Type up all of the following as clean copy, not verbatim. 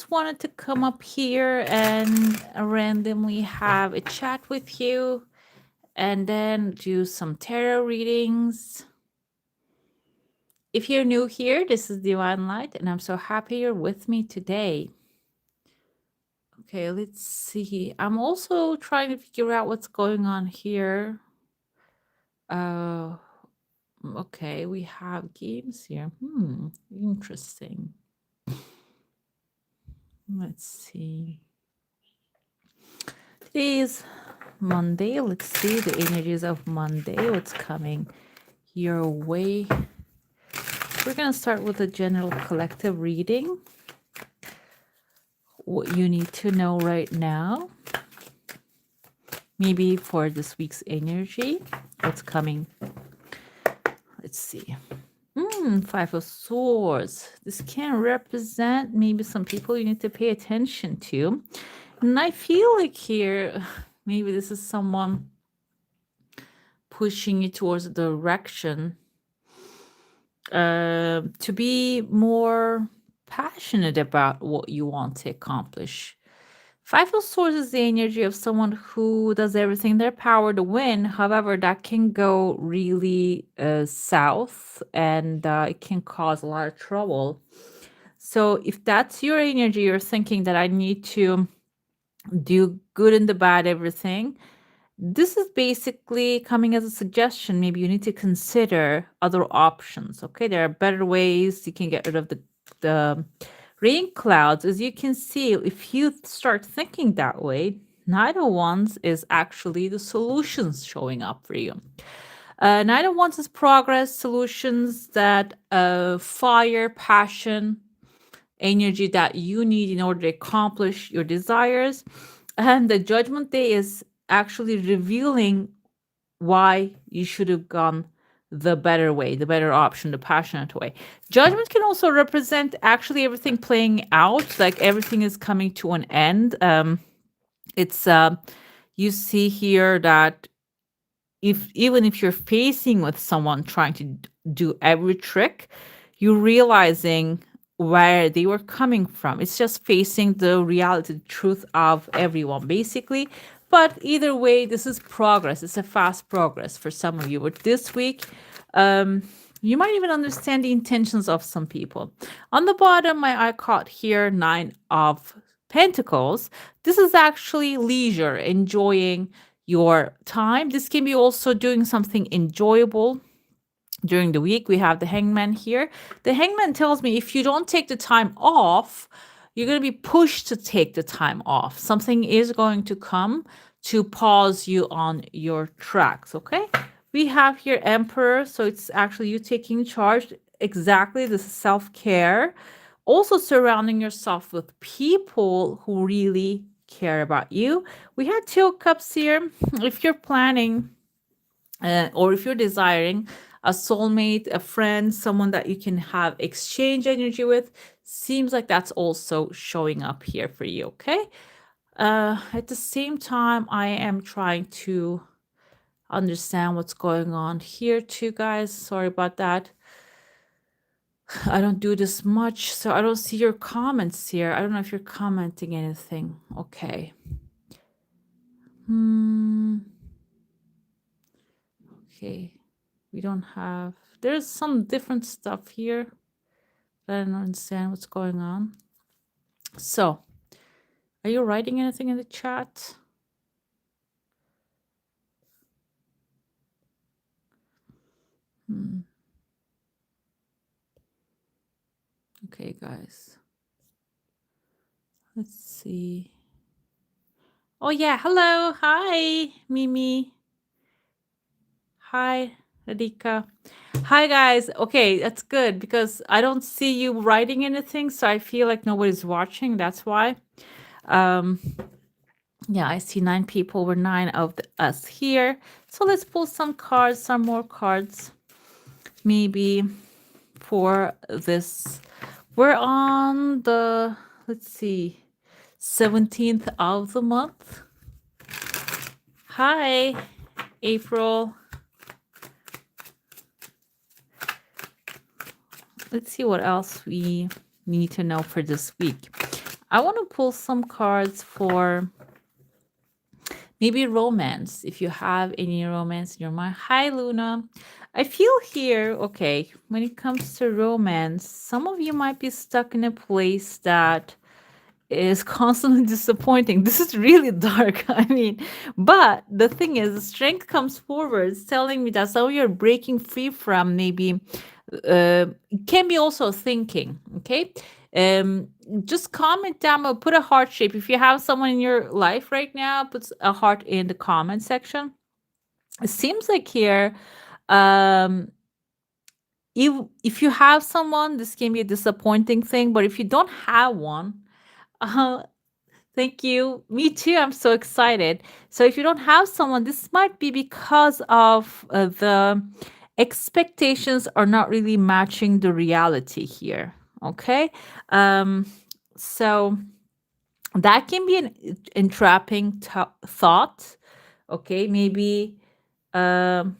just wanted to come up here and randomly have a chat with you and then do some tarot readings. If you're new here, this is Divine Light, and I'm so happy you're with me today. Okay, let's see. I'm also trying to figure out what's going on here. Okay, we have games here. Interesting. Let's see. Today is Monday. Let's see the energies of Monday. What's coming your way? We're going to start with a general collective reading. What you need to know right now. Maybe for this week's energy. What's coming? Let's see. Five of Swords. This can represent maybe some people you need to pay attention to. And I feel like here, maybe this is someone pushing you towards a direction to be more passionate about what you want to accomplish. Five of Swords is the energy of someone who does everything in their power to win. However, that can go really south and it can cause a lot of trouble. So if that's your energy, you're thinking that I need to do good and the bad, everything. This is basically coming as a suggestion. Maybe you need to consider other options. Okay, there are better ways you can get rid of the rain clouds. As you can see, if you start thinking that way, Knight of Wands is actually the solutions showing up for you. Knight of Wands is progress, solutions, that fire, passion, energy that you need in order to accomplish your desires. And the Judgment Day is actually revealing why you should have gone the better way, the better option, the passionate way. Judgment can also represent actually everything playing out, like everything is coming to an end. It's you see here that even if you're facing with someone trying to do every trick, you're realizing where they were coming from. It's just facing the reality, the truth of everyone, basically. But either way, this is progress. It's a fast progress for some of you. But this week, you might even understand the intentions of some people. On the bottom, my eye caught here 9 of Pentacles. This is actually leisure, enjoying your time. This can be also doing something enjoyable during the week. We have the Hangman here. The Hangman tells me if you don't take the time off, you're going to be pushed to take the time off. Something is going to come to pause you on your tracks, okay? We have here Emperor, so it's actually you taking charge. Exactly, this is self-care. Also surrounding yourself with people who really care about you. We had 2 of Cups here. If you're planning or if you're desiring a soulmate, a friend, someone that you can have exchange energy with, seems like that's also showing up here for you, okay? At the same time, I am trying to understand what's going on here too, guys. Sorry about that. I don't do this much, so I don't see your comments here. I don't know if you're commenting anything. Okay. Okay. We don't have... There's some different stuff here. I don't understand what's going on. So, are you writing anything in the chat? Okay, guys. Let's see. Oh, yeah. Hello. Hi, Mimi. Hi, Radhika. Hi, guys. Okay, that's good because I don't see you writing anything, so I feel like nobody's watching. That's why. Yeah, I see 9 people. We're 9 of us here. So let's pull some cards, some more cards. Maybe for this. We're on the, let's see, 17th of the month. Hi, April. Let's see what else we need to know for this week. I want to pull some cards for maybe romance, if you have any romance in your mind. Hi, Luna. I feel here, okay, when it comes to romance, some of you might be stuck in a place that is constantly disappointing. This is really dark. I mean, but the thing is, the strength comes forward, it's telling me that some of you are breaking free from maybe, it can be also thinking. Okay. Um, just comment down or put a heart shape. If you have someone in your life right now, put a heart in the comment section. It seems like here, um, if you have someone, this can be a disappointing thing. But if you don't have one, uh, thank you. Me too. I'm so excited. So, if you don't have someone, this might be because of the expectations are not really matching the reality here. Okay. Um, so, that can be an entrapping thought. Okay. Maybe um,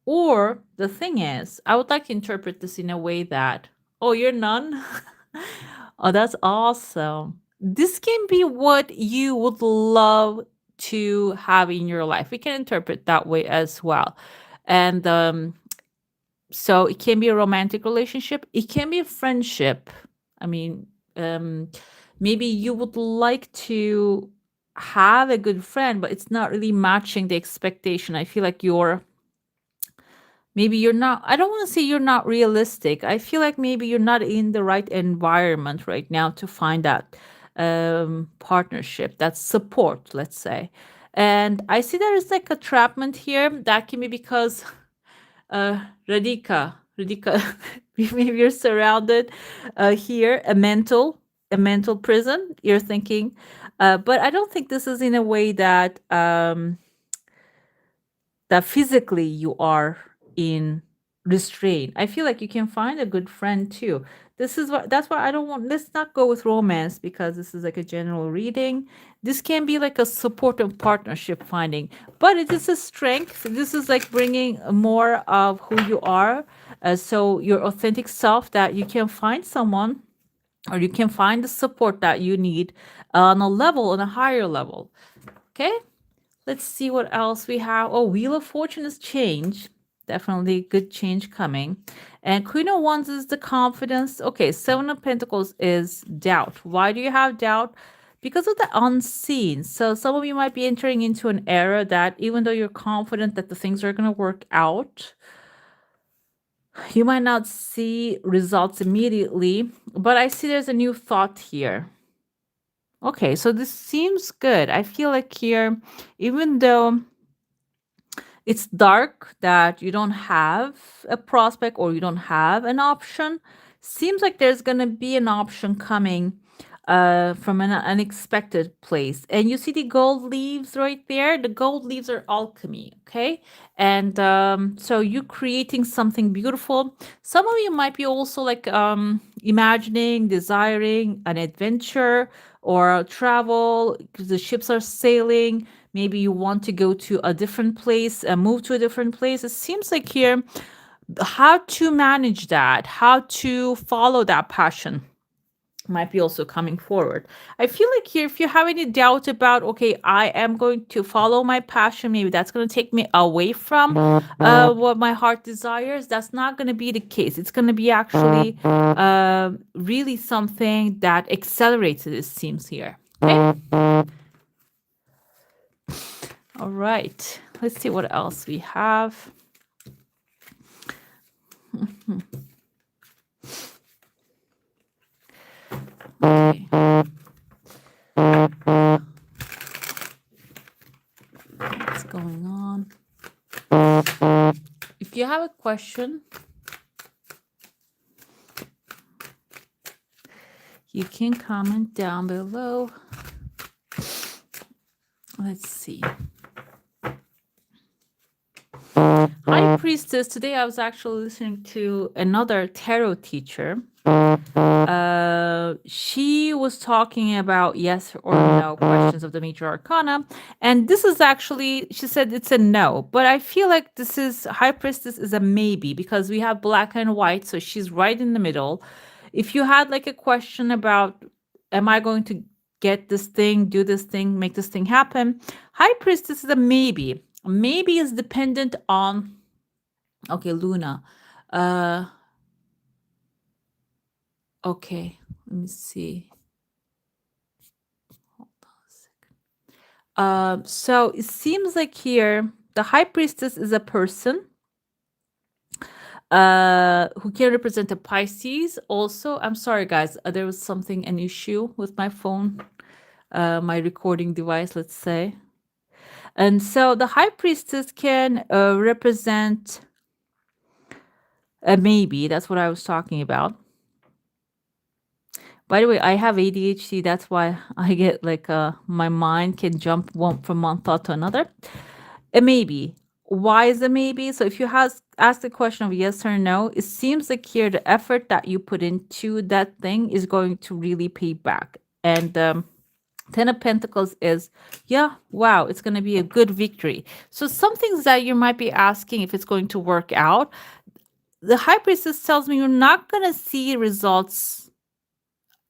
or the thing is, I would like to interpret this in a way that, oh, you're none? Oh, that's awesome. This can be what you would love to have in your life. We can interpret that way as well. And so it can be a romantic relationship, it can be a friendship. I mean, um, maybe you would like to have a good friend, but it's not really matching the expectation. I feel like maybe you're not, I don't want to say you're not realistic. I feel like maybe you're not in the right environment right now to find that partnership, that support, let's say. And I see there is like a trapment here. That can be because uh Radhika, maybe you're surrounded here, a mental prison, you're thinking. But I don't think this is in a way that physically you are in restraint. I feel like you can find a good friend too. This is what That's why I don't want, let's not go with romance because this is like a general reading. This can be like a supportive partnership finding, but it is a strength. This is like bringing more of who you are, so your authentic self, that you can find someone or you can find the support that you need on a higher level. Okay. Let's see what else we have. Oh, Wheel of Fortune is change. Definitely good change coming. And Queen of Wands is the confidence. Okay, Seven of Pentacles is doubt. Why do you have doubt? Because of the unseen. So some of you might be entering into an era that even though you're confident that the things are going to work out, you might not see results immediately. But I see there's a new thought here. Okay, so this seems good. I feel like here, even though it's dark that you don't have a prospect or you don't have an option, seems like there's going to be an option coming from an unexpected place. And you see the gold leaves right there? The gold leaves are alchemy, okay? And so you're creating something beautiful. Some of you might be also like imagining, desiring an adventure or travel because the ships are sailing. Maybe you want to go to a different place and move to a different place. It seems like here, how to manage that, how to follow that passion might be also coming forward. I feel like here, if you have any doubt about, okay, I am going to follow my passion, maybe that's going to take me away from what my heart desires. That's not going to be the case. It's going to be actually really something that accelerates it, it seems here. Okay. All right. Let's see what else we have. Okay. What's going on? If you have a question, you can comment down below. Let's see. High Priestess, today I was actually listening to another tarot teacher. She was talking about yes or no questions of the major arcana. And this is actually, she said it's a no. But I feel like this is, High Priestess is a maybe because we have black and white. So she's right in the middle. If you had like a question about, am I going to get this thing, do this thing, make this thing happen. High priestess is a maybe. Maybe is dependent on, okay, Luna. Uh, okay, let me see. So it seems like here the high priestess is a person who can represent a Pisces also. I'm sorry guys, there was something, an issue with my phone, my recording device, let's say. And so the high priestess can represent a maybe. That's what I was talking about. By the way, I have ADHD. That's why I get like my mind can jump from one thought to another. A maybe. Why is a maybe? So if you ask the question of yes or no, it seems like here the effort that you put into that thing is going to really pay back. And Ten of Pentacles is, yeah, wow, it's going to be a good victory. So some things that you might be asking if it's going to work out, the High Priestess tells me you're not going to see results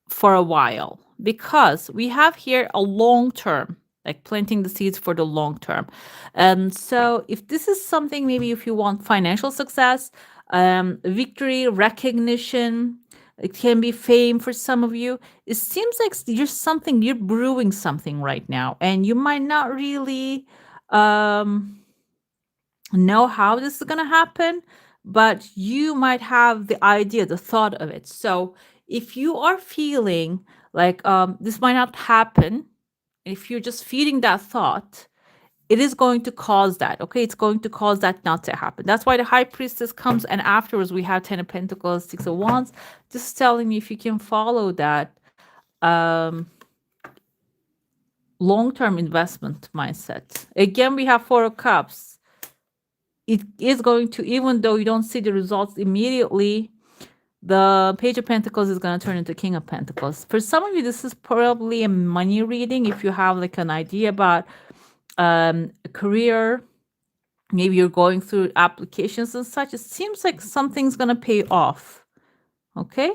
for a while because we have here a long term, like planting the seeds for the long term. And so if this is something, maybe if you want financial success, victory, recognition, it can be fame for some of you. It seems like you're brewing something right now, and you might not really know how this is going to happen, but you might have the idea, the thought of it. So if you are feeling like this might not happen, if you're just feeding that thought, it is going to cause that. Okay, it's going to cause that not to happen. That's why the high priestess comes, and afterwards we have 10 of Pentacles, 6 of Wands, just telling me if you can follow that um long-term investment mindset. Again, we have 4 of Cups. It is going to, even though you don't see the results immediately, the Page of Pentacles is going to turn into King of Pentacles. For some of you, this is probably a money reading. If you have like an idea about a career, maybe you're going through applications and such, it seems like something's going to pay off. Okay?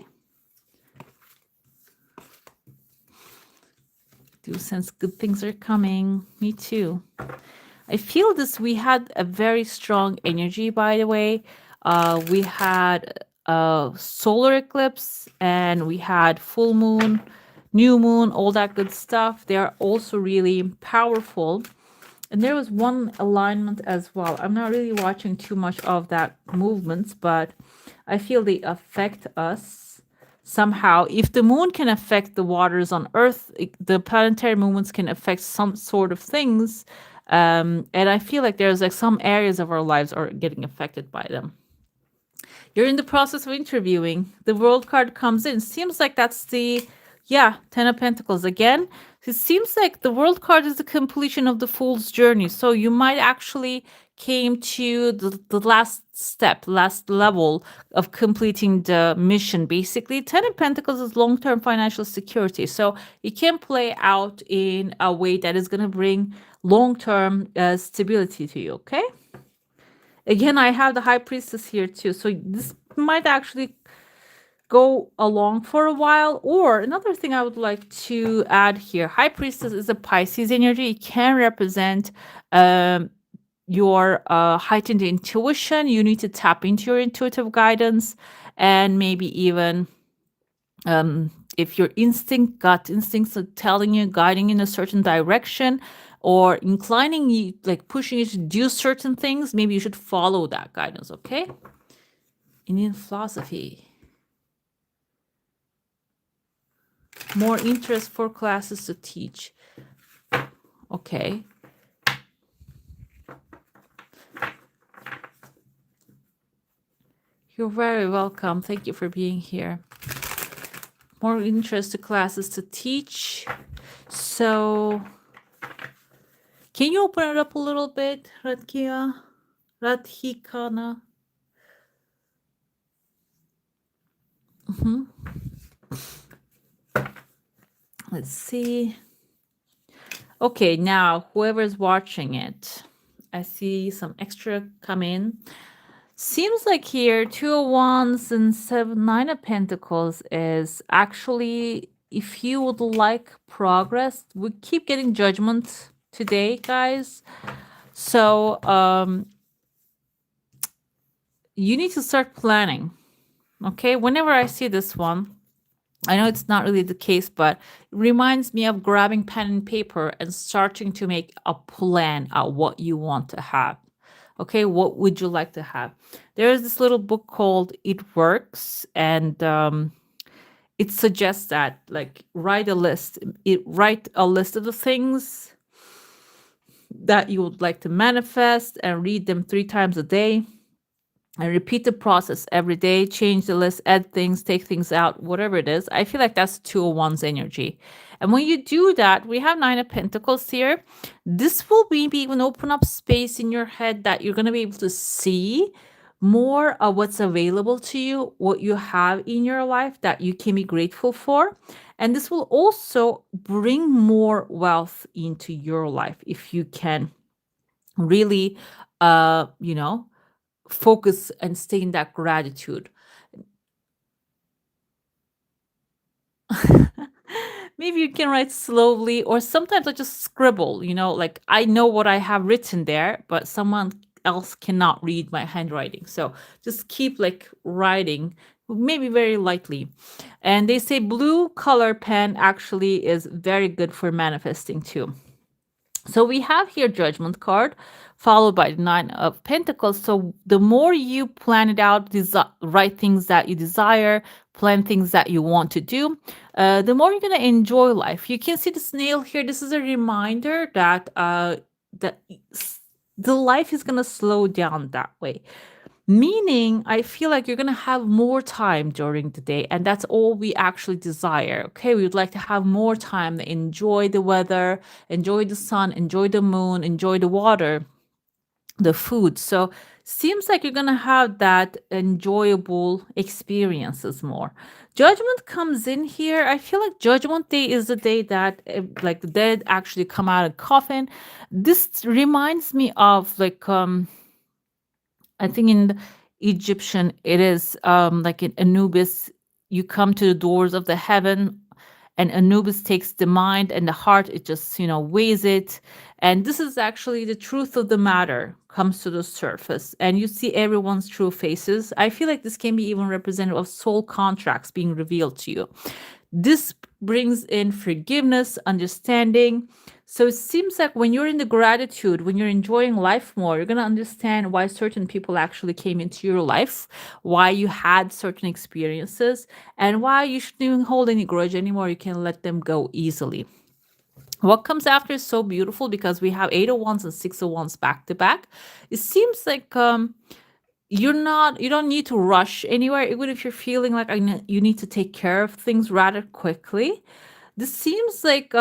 Do sense good things are coming. Me too. I feel this. We had a very strong energy, by the way. We had a solar eclipse and we had full moon, new moon, all that good stuff. They are also really powerful. And there was one alignment as well. I'm not really watching too much of that movements, but I feel they affect us somehow. If the moon can affect the waters on Earth, the planetary movements can affect some sort of things. And I feel like there's like some areas of our lives are getting affected by them. You're in the process of interviewing. The World card comes in. Seems like that's the, yeah, 10 of Pentacles again. It seems like the World card is the completion of the Fool's journey. So you might actually came to the last step, last level of completing the mission. Basically, 10 of Pentacles is long-term financial security. So it can play out in a way that is going to bring long-term stability to you, okay? Again, I have the High Priestess here too. So this might actually go along for a while. Or another thing I would like to add here, High Priestess is a Pisces energy. It can represent your heightened intuition. You need to tap into your intuitive guidance, and maybe even if your gut instincts are telling you, guiding in a certain direction, or inclining you, like pushing you to do certain things, maybe you should follow that guidance, okay? Indian philosophy. More interest for classes to teach. Okay. You're very welcome. Thank you for being here. More interest to classes to teach. So, can you open it up a little bit, Radhikana? Let's see. Okay, now whoever's watching it, I see some extra come in. Seems like here 2 of Wands and 9 of Pentacles is actually if you would like progress, we keep getting judgment today, guys. So you need to start planning. Okay, whenever I see this one, I know it's not really the case, but it reminds me of grabbing pen and paper and starting to make a plan of what you want to have. Okay, what would you like to have? There is this little book called It Works, and it suggests that like write a list of the things that you would like to manifest and read them 3 times a day and repeat the process every day, change the list, add things, take things out, whatever it is. I feel like that's 201's energy. And when you do that, we have 9 of Pentacles here. This will maybe even open up space in your head that you're going to be able to see more of what's available to you, what you have in your life that you can be grateful for. And this will also bring more wealth into your life if you can really, you know, focus and stay in that gratitude. Maybe you can write slowly, or sometimes I just scribble, like I know what I have written there, but someone else cannot read my handwriting. So just keep like writing, maybe very lightly. And they say blue color pen actually is very good for manifesting too. So we have here Judgment card followed by the 9 of Pentacles. So the more you plan it out, write things that you desire, plan things that you want to do, the more you're going to enjoy life. You can see the snail here. This is a reminder that that the life is going to slow down that way. Meaning, I feel like you're going to have more time during the day, and that's all we actually desire. Okay, we would like to have more time to enjoy the weather, enjoy the sun, enjoy the moon, enjoy the water, the food. So, seems like you're going to have that enjoyable experiences more. Judgment comes in here. I feel like Judgment Day is the day that like the dead actually come out of coffin. This reminds me of like I think in the Egyptian, it is like in Anubis, you come to the doors of the heaven, and Anubis takes the mind and the heart, it just, weighs it. And this is actually the truth of the matter comes to the surface, and you see everyone's true faces. I feel like this can be even representative of soul contracts being revealed to you. This brings in forgiveness, understanding. So it seems like when you're in the gratitude, when you're enjoying life more, you're going to understand why certain people actually came into your life, why you had certain experiences, and why you shouldn't even hold any grudge anymore. You can let them go easily. What comes after is so beautiful because we have 8 of Wands and 6 of Wands back to back. It seems like you don't need to rush anywhere, even if you're feeling like you need to take care of things rather quickly. This seems like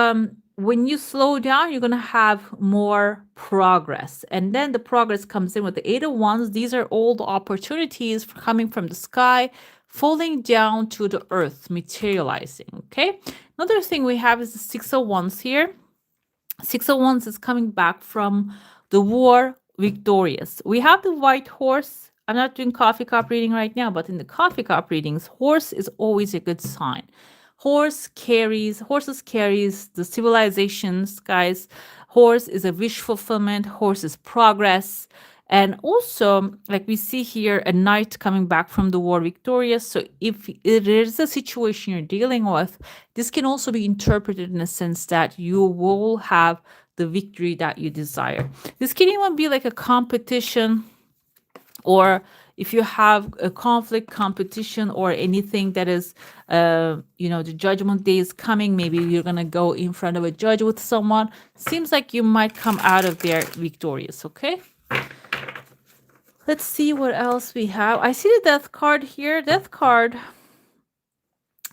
when you slow down, you're going to have more progress. And then the progress comes in with the 8 of Wands. These are all the opportunities coming from the sky, falling down to the earth, materializing. Okay. Another thing we have is the 6 of Wands here. 6 of Wands is coming back from the war victorious. We have the white horse. I'm not doing coffee cup reading right now, but in the coffee cup readings, horse is always a good sign. Horses carries the civilizations, guys. Horse is a wish fulfillment. Horse is progress. And also, like we see here, a knight coming back from the war victorious. So if it is a situation you're dealing with, this can also be interpreted in a sense that you will have the victory that you desire. This can even be like a competition, or if you have a conflict, competition, or anything that is the Judgment Day is coming, maybe you're gonna go in front of a judge with someone, seems like you might come out of there victorious. Okay, let's see what else we have. I see the Death card here. Death card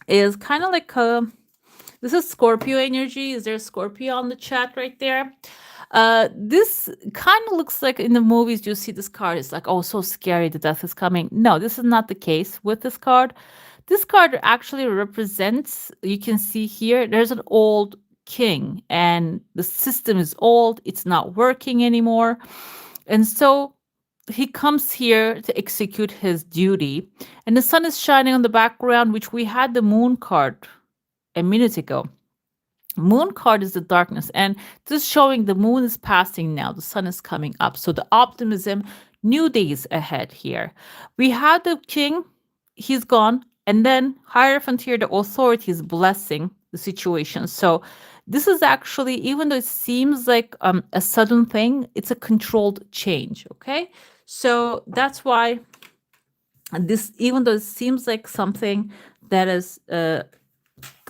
is kind of like this is Scorpio energy. Is there a Scorpio on the chat right there? This kind of looks like in the movies you see this card. It's like, oh, so scary, the death is coming. No, this is not the case with this card. This card actually represents, you can see here, there's an old king and the system is old. It's not working anymore. And so he comes here to execute his duty. And the sun is shining on the background, which we had the moon card a minute ago. Moon card is the darkness, and this showing the moon is passing now, the sun is coming up, so the optimism, new days ahead here. We have the king, he's gone, and then hierophant here, the authority is blessing the situation. So this is actually, even though it seems like a sudden thing, it's a controlled change. Okay, so that's why this, even though it seems like something that is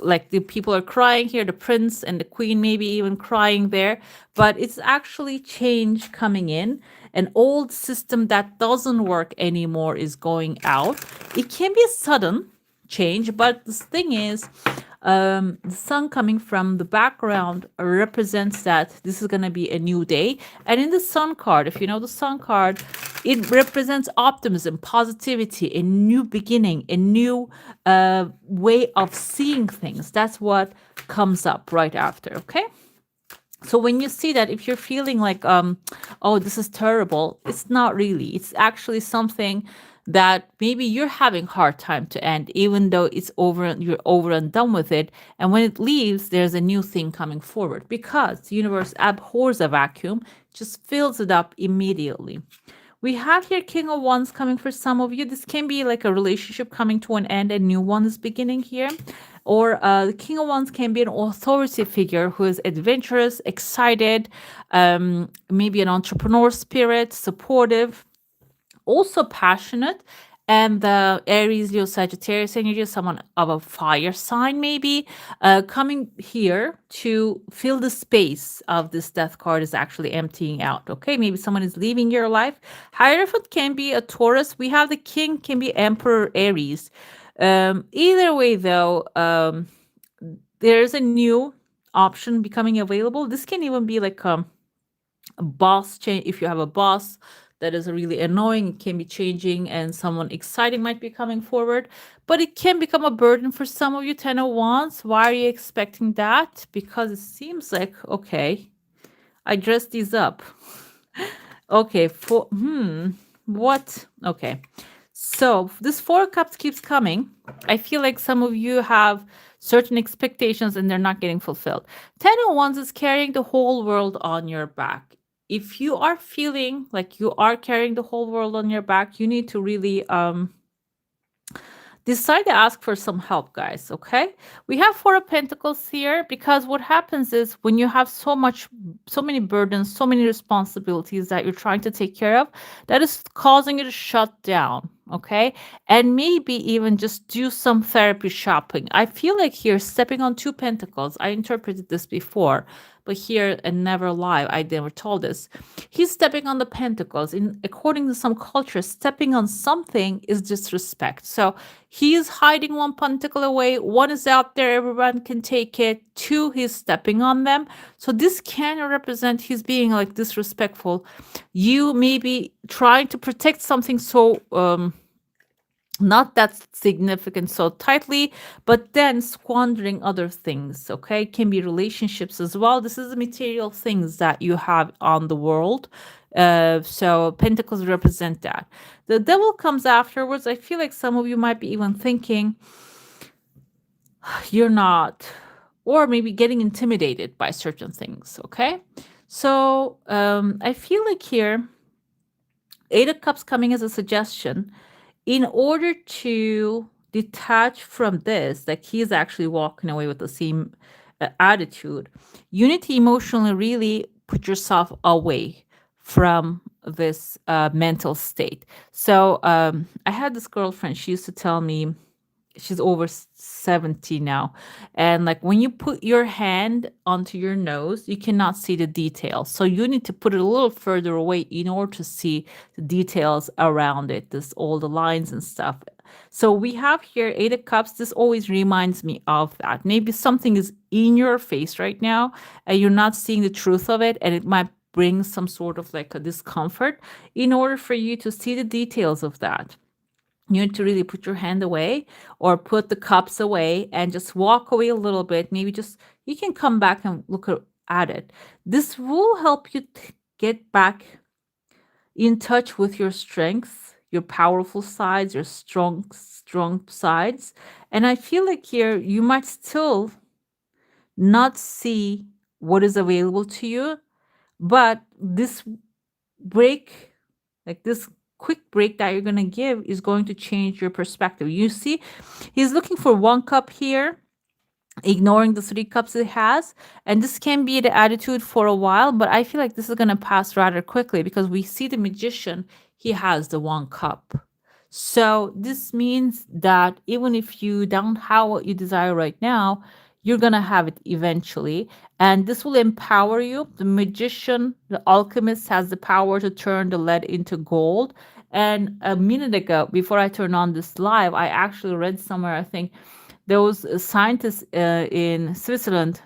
like the people are crying here, the prince and the queen maybe even crying there, but it's actually change coming in. An old system that doesn't work anymore is going out. It can be a sudden change, but the thing is, the sun coming from the background represents that this is going to be a new day. And in the sun card, if you know the sun card, it represents optimism, positivity, a new beginning, a new way of seeing things. That's what comes up right after. Okay. So when you see that, if you're feeling like, oh, this is terrible, it's not really. It's actually something that maybe you're having hard time to end, even though it's over, you're over and done with it. And when it leaves, there's a new thing coming forward because the universe abhors a vacuum, just fills it up immediately. We have here King of Wands coming for some of you. This can be like a relationship coming to an end, a new one is beginning here. Or the King of Wands can be an authority figure who is adventurous, excited, maybe an entrepreneur spirit, supportive, also passionate. And the Aries, Leo, Sagittarius energy, someone of a fire sign, maybe coming here to fill the space of this death card is actually emptying out. Okay, maybe someone is leaving your life. Hierophant can be a Taurus. We have the King can be Emperor Aries. Either way, though, there's a new option becoming available. This can even be like a boss change. If you have a boss that is really annoying, it can be changing and someone exciting might be coming forward, but it can become a burden for some of you. 10 of Wands, why are you expecting that? Because it seems like, okay, I dressed these up. Okay, for what? Okay, so this Four of Cups keeps coming. I feel like some of you have certain expectations and they're not getting fulfilled. 10 of Wands is carrying the whole world on your back. If you are feeling like you are carrying the whole world on your back, you need to really decide to ask for some help, guys. Okay, we have Four of Pentacles here because what happens is when you have so many burdens, so many responsibilities that you're trying to take care of, that is causing you to shut down. Okay, and maybe even just do some therapy shopping. I feel like here stepping on two pentacles, I interpreted this before, but here and never lie, I never told this. He's stepping on the pentacles. In according to some cultures, stepping on something is disrespect. So he is hiding one pentacle away. One is out there, everyone can take it. Two, he's stepping on them. So this can represent he's being like disrespectful. You may be trying to protect something so not that significant so tightly, but then squandering other things. Okay, can be relationships as well. This is the material things that you have on the world. So pentacles represent that. The devil comes afterwards. I feel like some of you might be even thinking you're not, or maybe getting intimidated by certain things. Okay, so I feel like here Eight of Cups coming as a suggestion. In order to detach from this, like he's actually walking away with the same attitude, you need to emotionally really put yourself away from this mental state. So I had this girlfriend, she used to tell me, she's over 70 now, and like when you put your hand onto your nose you cannot see the details, so you need to put it a little further away in order to see the details around it, this all the lines and stuff. So we have here Eight of Cups. This always reminds me of that. Maybe something is in your face right now and you're not seeing the truth of it, and it might bring some sort of like a discomfort. In order for you to see the details of that, you need to really put your hand away or put the cups away and just walk away a little bit. Maybe just you can come back and look at it. This will help you get back in touch with your strengths, your powerful sides, your strong sides. And I feel like here you might still not see what is available to you, but this break, like this quick break that you're going to give, is going to change your perspective. You see, he's looking for one cup here, ignoring the three cups it has. And this can be the attitude for a while, but I feel like this is going to pass rather quickly because we see the magician, he has the one cup. So this means that even if you don't have what you desire right now, you're going to have it eventually. And this will empower you. The magician, the alchemist, has the power to turn the lead into gold. And a minute ago, before I turned on this live, I actually read somewhere, I think, those scientists in Switzerland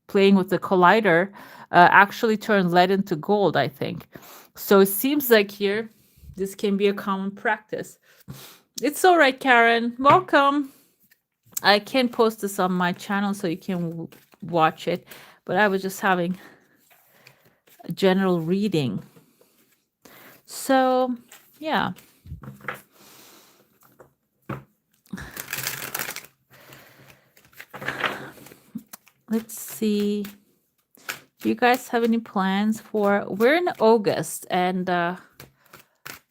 playing with the collider actually turned lead into gold, I think. So it seems like here this can be a common practice. It's all right, Karen. Welcome. I can post this on my channel so you can watch it, but I was just having a general reading. So, yeah. Let's see. Do you guys have any plans for? We're in August, and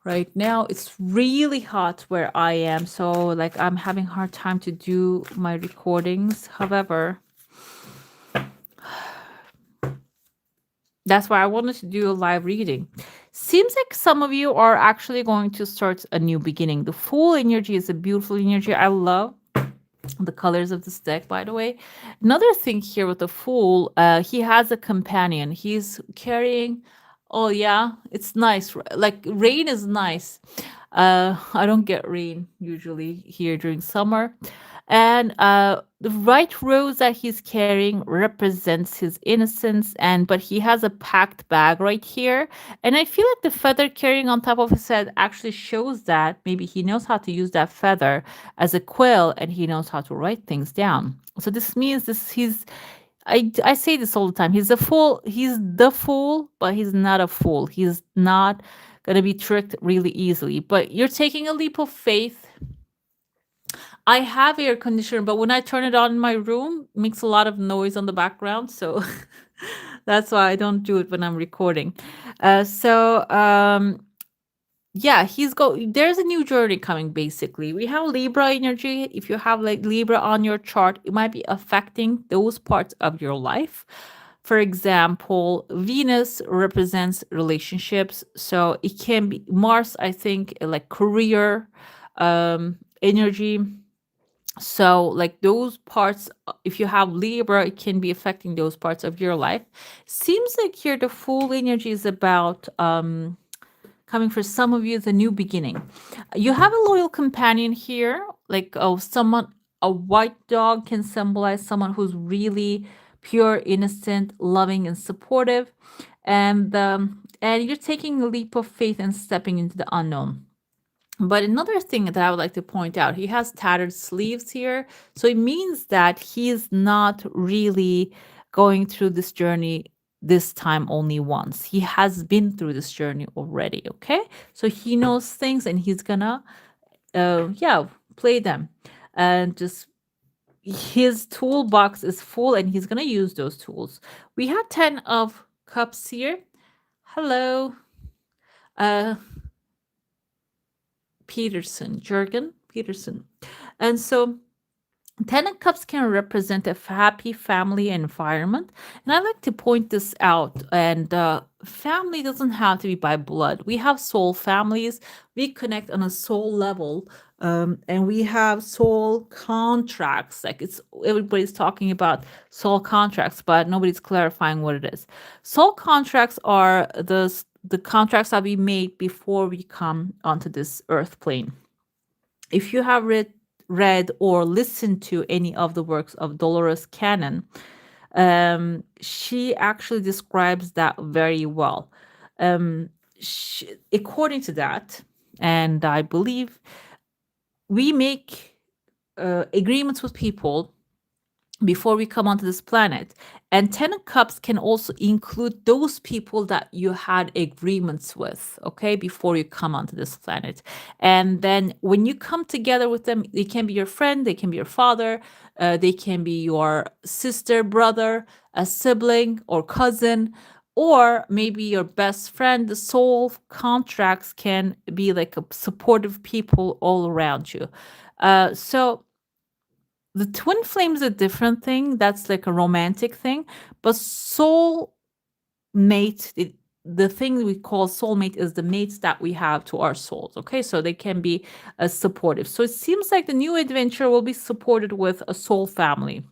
right now it's really hot where I am. So, like, I'm having hard time to do my recordings. However, that's why I wanted to do a live reading. Seems like some of you are actually going to start a new beginning. The Fool energy is a beautiful energy. I love the colors of this deck, by the way. Another thing here with the Fool, he has a companion. He's carrying, oh yeah, it's nice. Like rain is nice. I don't get rain usually here during summer. And the white rose that he's carrying represents his innocence, and but he has a packed bag right here. And I feel like the feather carrying on top of his head actually shows that maybe he knows how to use that feather as a quill, and he knows how to write things down. So this means this he's I say this all the time. He's a fool. He's the fool, but he's not a fool. He's not gonna be tricked really easily. But you're taking a leap of faith. I have air conditioner, but when I turn it on in my room, it makes a lot of noise on the background. So that's why I don't do it when I'm recording. Yeah, there's a new journey coming basically. We have Libra energy. If you have like Libra on your chart, it might be affecting those parts of your life. For example, Venus represents relationships, so it can be Mars, I think, like career energy. So like those parts, if you have Libra, it can be affecting those parts of your life. Seems like here the Fool energy is about coming for some of you is a new beginning. You have a loyal companion here, like someone, a white dog can symbolize someone who's really pure, innocent, loving, and supportive. And you're taking a leap of faith and stepping into the unknown. But another thing that I would like to point out, he has tattered sleeves here. So it means that he's not really going through this journey this time only once. He has been through this journey already, okay? So he knows things and he's gonna yeah, play them. And just his toolbox is full and he's gonna use those tools. We have 10 of cups here. Hello. Uh Jurgen Peterson. And so 10 of Cups can represent a happy family environment. And I like to point this out. And family doesn't have to be by blood. We have soul families. We connect on a soul level. And we have soul contracts. Like everybody's talking about soul contracts, but nobody's clarifying what it is. Soul contracts are the contracts that we made before we come onto this earth plane. If you have read or listened to any of the works of Dolores Cannon, she actually describes that very well. According to that, and I believe we make agreements with people before we come onto this planet, And Ten of Cups can also include those people that you had agreements with, okay, before you come onto this planet. And then when you come together with them, they can be your friend, they can be your father, they can be your sister, brother, a sibling, or cousin, or maybe your best friend. The soul contracts can be like a supportive people all around you. So the twin flame is a different thing. That's like a romantic thing. But soul mate, the thing we call soulmate is the mates that we have to our souls. Okay, so they can be supportive. So it seems like the new adventure will be supported with a soul family.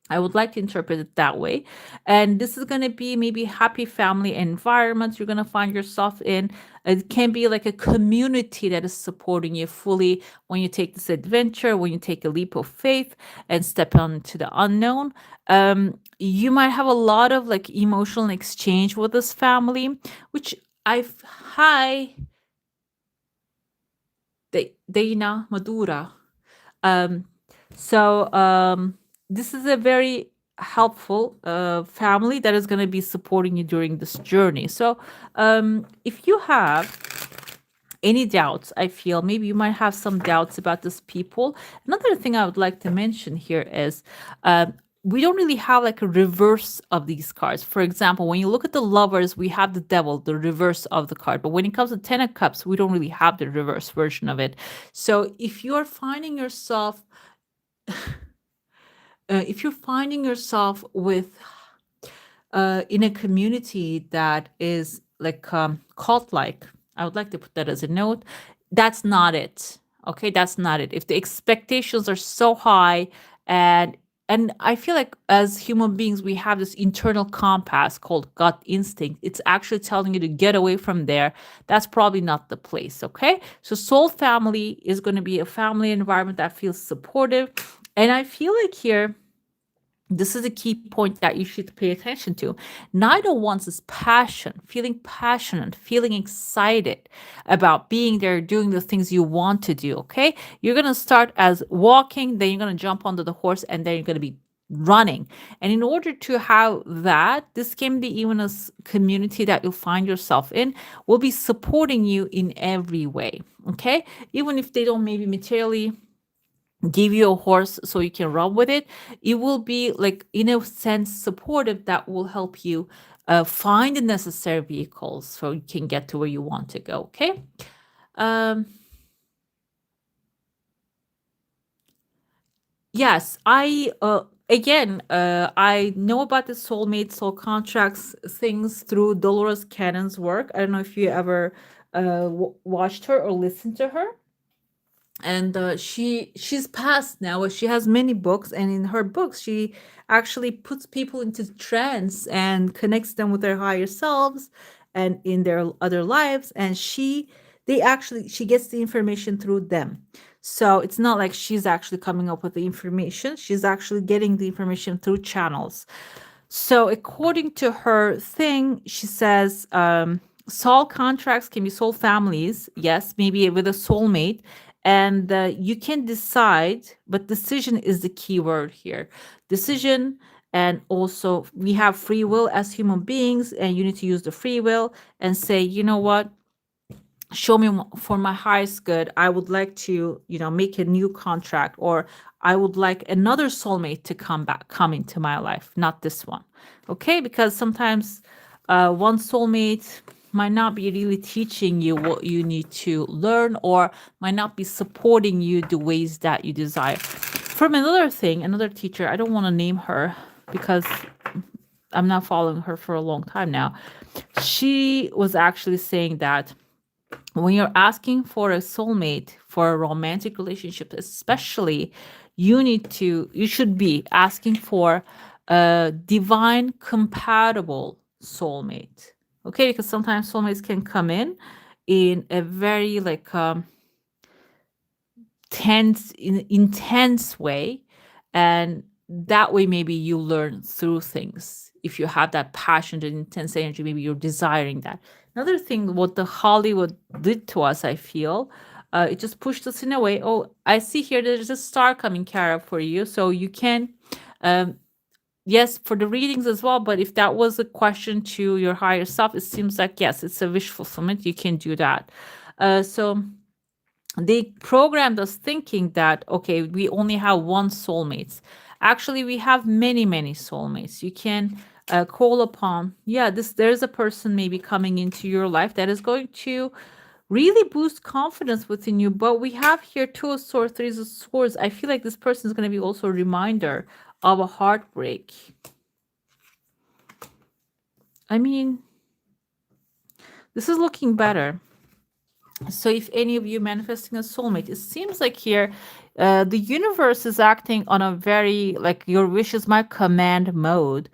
I would like to interpret it that way. And this is going to be maybe happy family environments you're going to find yourself in. It can be like a community that is supporting you fully when you take this adventure, when you take a leap of faith and step into the unknown. You might have a lot of like emotional exchange with this family, which I've hi Deina Madura. Um, so this is a very helpful family that is going to be supporting you during this journey. So if you have any doubts, I feel maybe you might have some doubts about this people. Another thing I would like to mention here is we don't really have like a reverse of these cards. For example, when you look at the lovers, we have the devil, the reverse of the card. But when it comes to Ten of Cups, we don't really have the reverse version of it. So if you're finding yourself with in a community that is like cult like, I would like to put that as a note. That's not it. Okay, that's not it. If the expectations are so high, and I feel like as human beings we have this internal compass called gut instinct. It's actually telling you to get away from there. That's probably not the place. Okay, so soul family is going to be a family environment that feels supportive, and I feel like here this is a key point that you should pay attention to. Neither one's is passion, feeling passionate, feeling excited about being there, doing the things you want to do. Okay. You're going to start as walking, then you're going to jump onto the horse, and then you're going to be running. And in order to have that, this can be even a community that you'll find yourself in will be supporting you in every way. Okay. Even if they don't maybe materially give you a horse so you can run with it, it will be like in a sense supportive that will help you find the necessary vehicles so you can get to where you want to go. Okay. um yes, I know about the soulmate soul contracts things through Dolores Cannon's work. I don't know if you ever watched her or listened to her. And she's passed now, but she has many books, and in her books she actually puts people into trance and connects them with their higher selves and in their other lives, and she gets the information through them. So it's not like she's actually coming up with the information, she's actually getting the information through channels. So, according to her thing, she says soul contracts can be soul families. Yes, maybe with a soulmate. And you can decide, but decision is the key word here. Decision. And also, we have free will as human beings, and you need to use the free will and say, you know what? Show me for my highest good. I would like to, make a new contract, or I would like another soulmate to come into my life, not this one. Okay, because sometimes one soulmate might not be really teaching you what you need to learn, or might not be supporting you the ways that you desire. From another teacher, I don't want to name her because I'm not following her for a long time now. She was actually saying that when you're asking for a soulmate for a romantic relationship, especially, you should be asking for a divine compatible soulmate. Okay, because sometimes soulmates can come in a very like intense way, and that way maybe you learn through things. If you have that passion and intense energy, maybe you're desiring that. Another thing what the Hollywood did to us, I feel, it just pushed us in a way. Oh, I see here there's a star coming, Kara, for you, so you can um, yes, for the readings as well, but if that was a question to your higher self, it seems like yes, it's a wish fulfillment. You can do that. So they programmed us thinking that okay, we only have one soulmates. Actually, we have many soulmates. You can call upon. Yeah, this there's a person maybe coming into your life that is going to really boost confidence within you. But we have here two of swords, three of swords. I feel like this person is going to be also a reminder of a heartbreak. I mean, this is looking better. So if any of you manifesting a soulmate, it seems like here the universe is acting on a very like your wish is my command mode,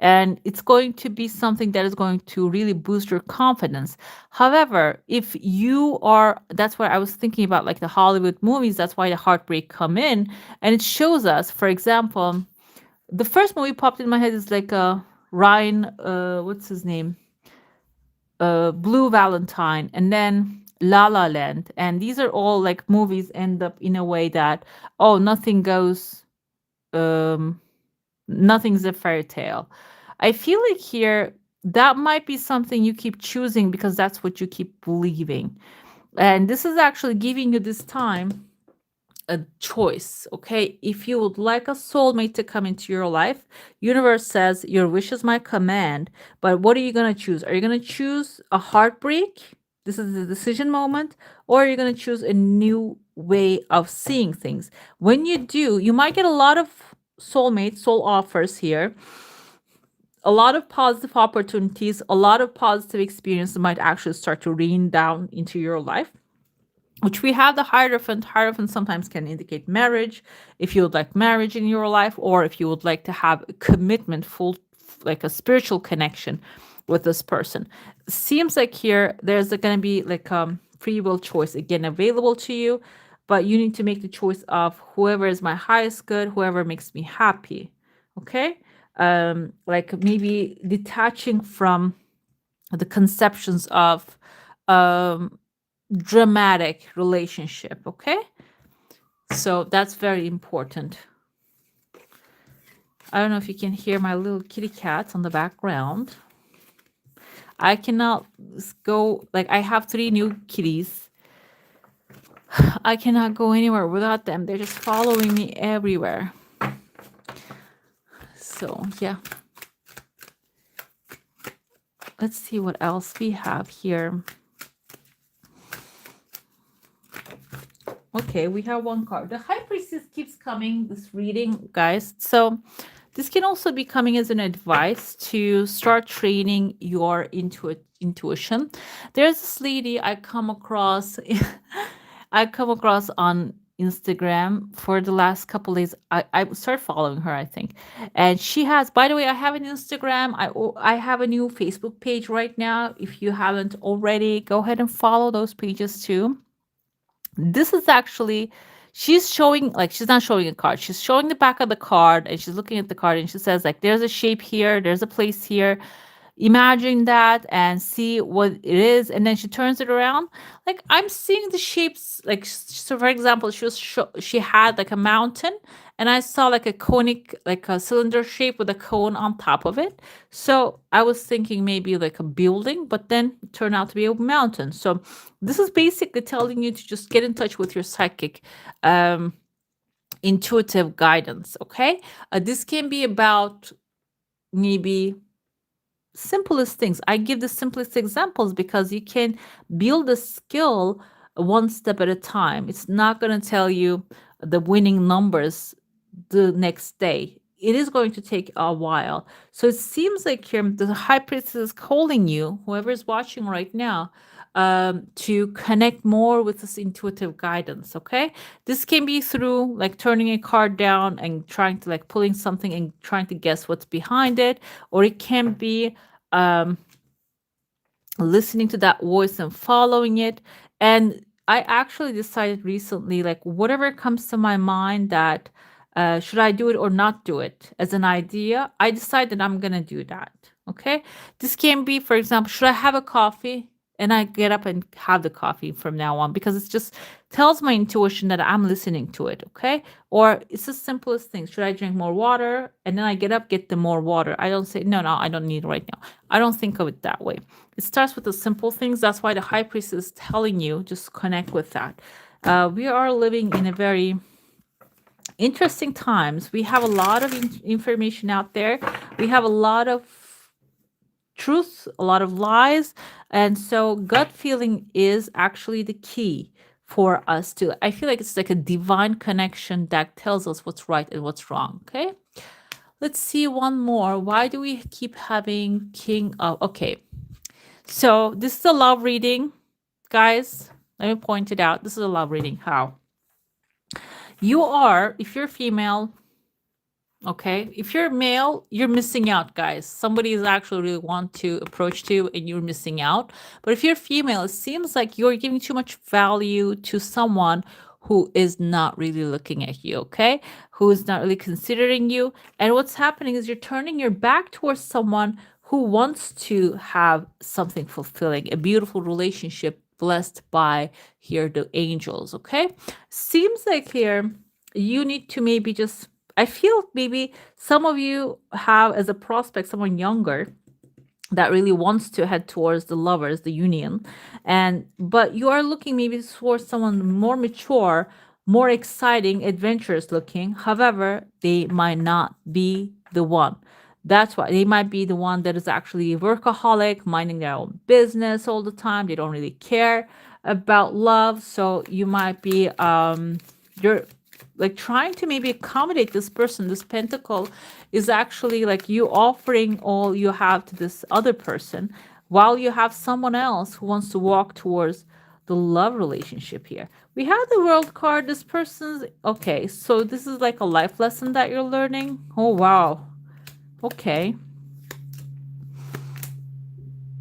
and it's going to be something that is going to really boost your confidence. However, if you are, that's why I was thinking about like the Hollywood movies, that's why the heartbreak come in, and it shows us, for example, the first movie popped in my head is like Ryan, what's his name, Blue Valentine, and then La La Land. And these are all like movies end up in a way that, oh, um, nothing's a fairy tale. I feel like here that might be something you keep choosing because that's what you keep believing. And this is actually giving you this time a choice. Okay, if you would like a soulmate to come into your life, universe says your wish is my command. But what are you going to choose? Are you going to choose a heartbreak? This is the decision moment. Or are you going to choose a new way of seeing things? When you do, you might get a lot of soulmates, soul offers here, a lot of positive opportunities, a lot of positive experiences might actually start to rain down into your life, which we have the Hierophant. Hierophant sometimes can indicate marriage, if you would like marriage in your life, or if you would like to have a commitment, full, like a spiritual connection with this person. Seems like here there's going to be like free will choice again available to you, but you need to make the choice of whoever is my highest good, whoever makes me happy. Okay? Like maybe detaching from the conceptions of um dramatic relationship. Okay, so that's very important. I don't know if you can hear my little kitty cats on the background. I cannot go, like I have three new kitties. I cannot go anywhere without them. They're just following me everywhere. So yeah, let's see what else we have here. Okay, we have one card. The High Priestess keeps coming, this reading, guys. So this can also be coming as an advice to start training your intuition. There's this lady I come across I come across on Instagram for the last couple days. I started following her, I think. And she has, by the way, I have an Instagram. I have a new Facebook page right now. If you haven't already, go ahead and follow those pages too. This is actually, she's showing, like, she's not showing a card, she's showing the back of the card, and she's looking at the card, and she says like there's a shape here, there's a place here, imagine that and see what it is. And then she turns it around, like I'm seeing the shapes, like so for example, she had like a mountain, and I saw like a conic, like a cylinder shape with a cone on top of it. So I was thinking maybe like a building, but then it turned out to be a mountain. So this is basically telling you to just get in touch with your psychic um intuitive guidance. Okay, this can be about maybe simplest things. I give the simplest examples because you can build a skill one step at a time. It's not going to tell you the winning numbers the next day. It is going to take a while. So it seems like here the high priestess is calling you, whoever is watching right now, to connect more with this intuitive guidance. Okay, this can be through like turning a card down and trying to like pulling something and trying to guess what's behind it, or it can be um, listening to that voice and following it. And I actually decided recently, like whatever comes to my mind that should I do it or not do it as an idea, I decided I'm gonna do that. Okay, this can be, for example, should I have a coffee and I get up and have the coffee from now on because it just tells my intuition that I'm listening to it, okay? Or it's the simplest thing. Should I drink more water? And then I get up, get the more water. I don't say, no, I don't need it right now. I don't think of it that way. It starts with the simple things. That's why the high priest is telling you just connect with that. We are living in a very interesting times. We have a lot of information out there. We have a lot of truth, a lot of lies. And so gut feeling is actually the key for us to, I feel like it's like a divine connection that tells us what's right and what's wrong. Okay. Let's see one more. Why do we keep having king of, okay. So this is a love reading, guys. Let me point it out. This is a love reading. How? You are, if you're female, okay, if you're male, you're missing out, guys. Somebody is actually really want to approach you and you're missing out. But if you're female, it seems like you're giving too much value to someone who is not really looking at you, okay? Who is not really considering you. And what's happening is you're turning your back towards someone who wants to have something fulfilling, a beautiful relationship blessed by here the angels, okay? Seems like here you need to maybe just, I feel maybe some of you have as a prospect someone younger that really wants to head towards the lovers, the union. And but you are looking maybe towards someone more mature, more exciting, adventurous looking. However, they might not be the one. That's why they might be the one that is actually a workaholic, minding their own business all the time. They don't really care about love. So you might be you're like trying to maybe accommodate this person. This pentacle is actually like you offering all you have to this other person while you have someone else who wants to walk towards the love relationship here. We have the world card. This person's okay. So this is like a life lesson that you're learning. Oh, wow. Okay.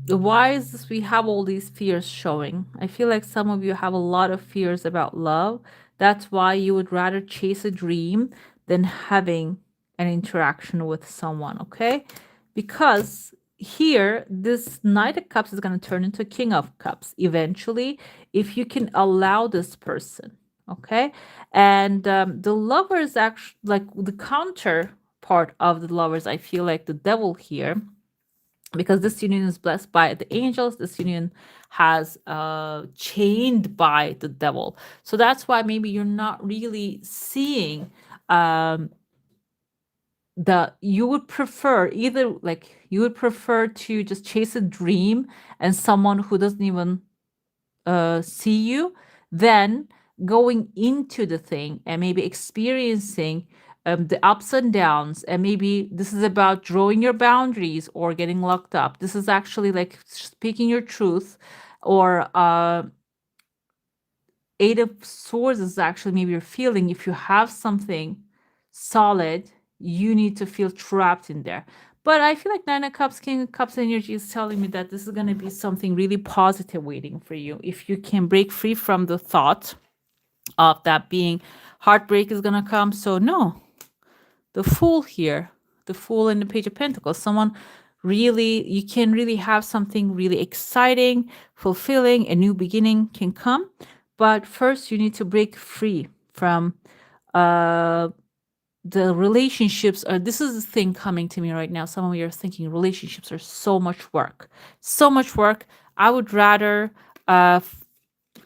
Why is this? We have all these fears showing. I feel like some of you have a lot of fears about love. That's why you would rather chase a dream than having an interaction with someone, okay? Because here, this Knight of Cups is going to turn into King of Cups eventually, if you can allow this person, okay? And the lover is actually like the counter part of the lovers. I feel like the devil here, because this union is blessed by the angels, this union has chained by the devil. So that's why maybe you're not really seeing the, you would prefer either, like you would prefer to just chase a dream and someone who doesn't even see you, then going into the thing and maybe experiencing the ups and downs. And maybe this is about drawing your boundaries or getting locked up. This is actually like speaking your truth, or Eight of Swords is actually maybe you're feeling if you have something solid, you need to feel trapped in there. But I feel like Nine of Cups, King of Cups energy is telling me that this is going to be something really positive waiting for you. If you can break free from the thought of that being heartbreak is going to come. So no, the Fool here, the Fool and the Page of Pentacles, someone really, you can really have something really exciting, fulfilling, a new beginning can come. But first you need to break free from the relationships. This is the thing coming to me right now. Some of you are thinking relationships are so much work. So much work. I would rather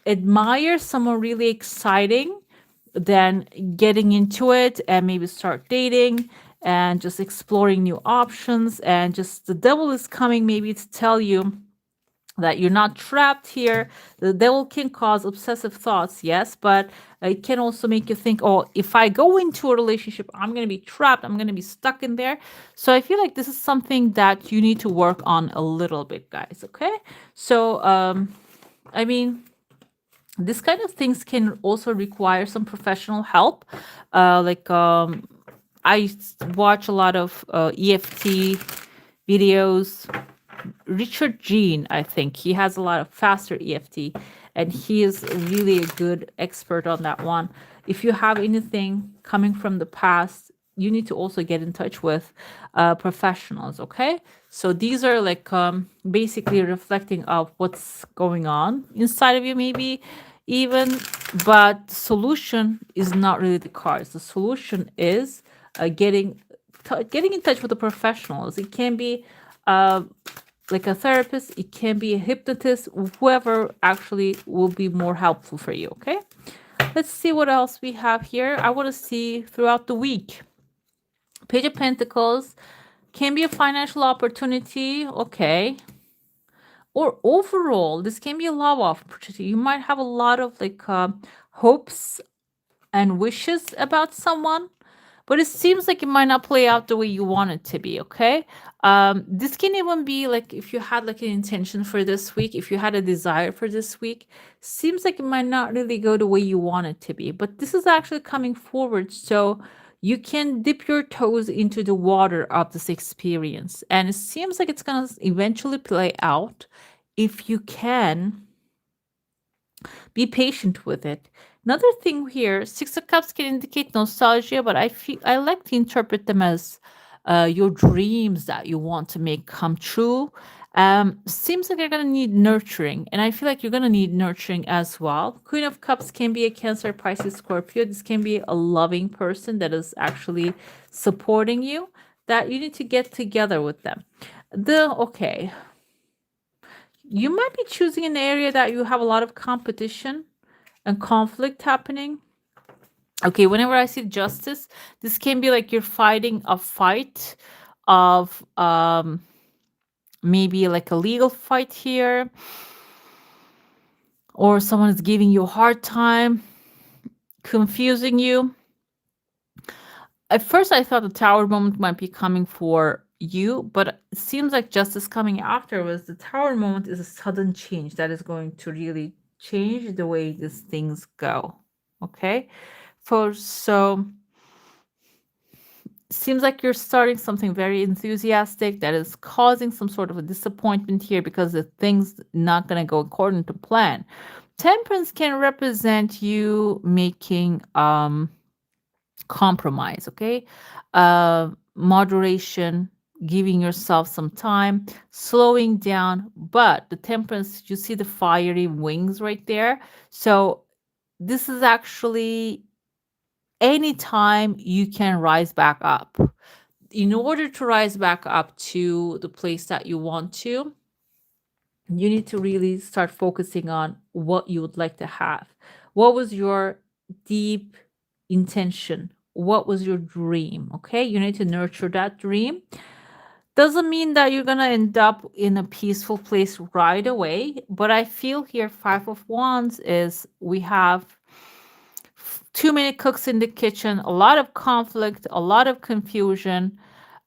admire someone really exciting than getting into it and maybe start dating and just exploring new options. And just the devil is coming maybe to tell you that you're not trapped here. The devil can cause obsessive thoughts, yes, but it can also make you think, oh, if I go into a relationship, I'm going to be trapped. I'm going to be stuck in there. So I feel like this is something that you need to work on a little bit, guys, okay? So, I mean, this kind of things can also require some professional help. I watch a lot of EFT videos. Richard Jean, I think he has a lot of faster EFT, and he is really a good expert on that one. If you have anything coming from the past, you need to also get in touch with professionals. Okay, so these are like basically reflecting of what's going on inside of you, maybe even, but solution is not really the cards. The solution is getting in touch with the professionals. It can be uh, like a therapist, it can be a hypnotist, whoever actually will be more helpful for you. Okay, let's see what else we have here. I want to see throughout the week. Page of Pentacles can be a financial opportunity. Okay. Or overall, this can be a love opportunity. You might have a lot of like hopes and wishes about someone, but it seems like it might not play out the way you want it to be. Okay, this can even be like if you had like an intention for this week, if you had a desire for this week, seems like it might not really go the way you want it to be, but this is actually coming forward, so you can dip your toes into the water of this experience, and it seems like it's going to eventually play out if you can be patient with it. Another thing here, Six of Cups can indicate nostalgia, but I like to interpret them as your dreams that you want to make come true. Seems like you're gonna need nurturing, and I feel like you're gonna need nurturing as well. Queen of Cups can be a Cancer, Pisces, Scorpio. This can be a loving person that is actually supporting you. That you need to get together with them. Okay, you might be choosing an area that you have a lot of competition and conflict happening. Okay, whenever I see justice, this can be like you're fighting a fight of maybe like a legal fight here, or someone is giving you a hard time, confusing you. At first I thought the tower moment might be coming for you, but it seems like justice coming afterwards. The tower moment is a sudden change that is going to really change the way these things go. Okay, for so seems like you're starting something very enthusiastic that is causing some sort of a disappointment here because the thing's not going to go according to plan. Temperance can represent you making compromise. Okay, moderation, giving yourself some time, slowing down. But the temperance, you see the fiery wings right there, so this is actually anytime you can rise back up. In order to rise back up to the place that you want to, you need to really start focusing on what you would like to have. What was your deep intention? What was your dream? Okay, you need to nurture that dream. Doesn't mean that you're gonna end up in a peaceful place right away, but I feel here Five of Wands is we have too many cooks in the kitchen, a lot of conflict, a lot of confusion.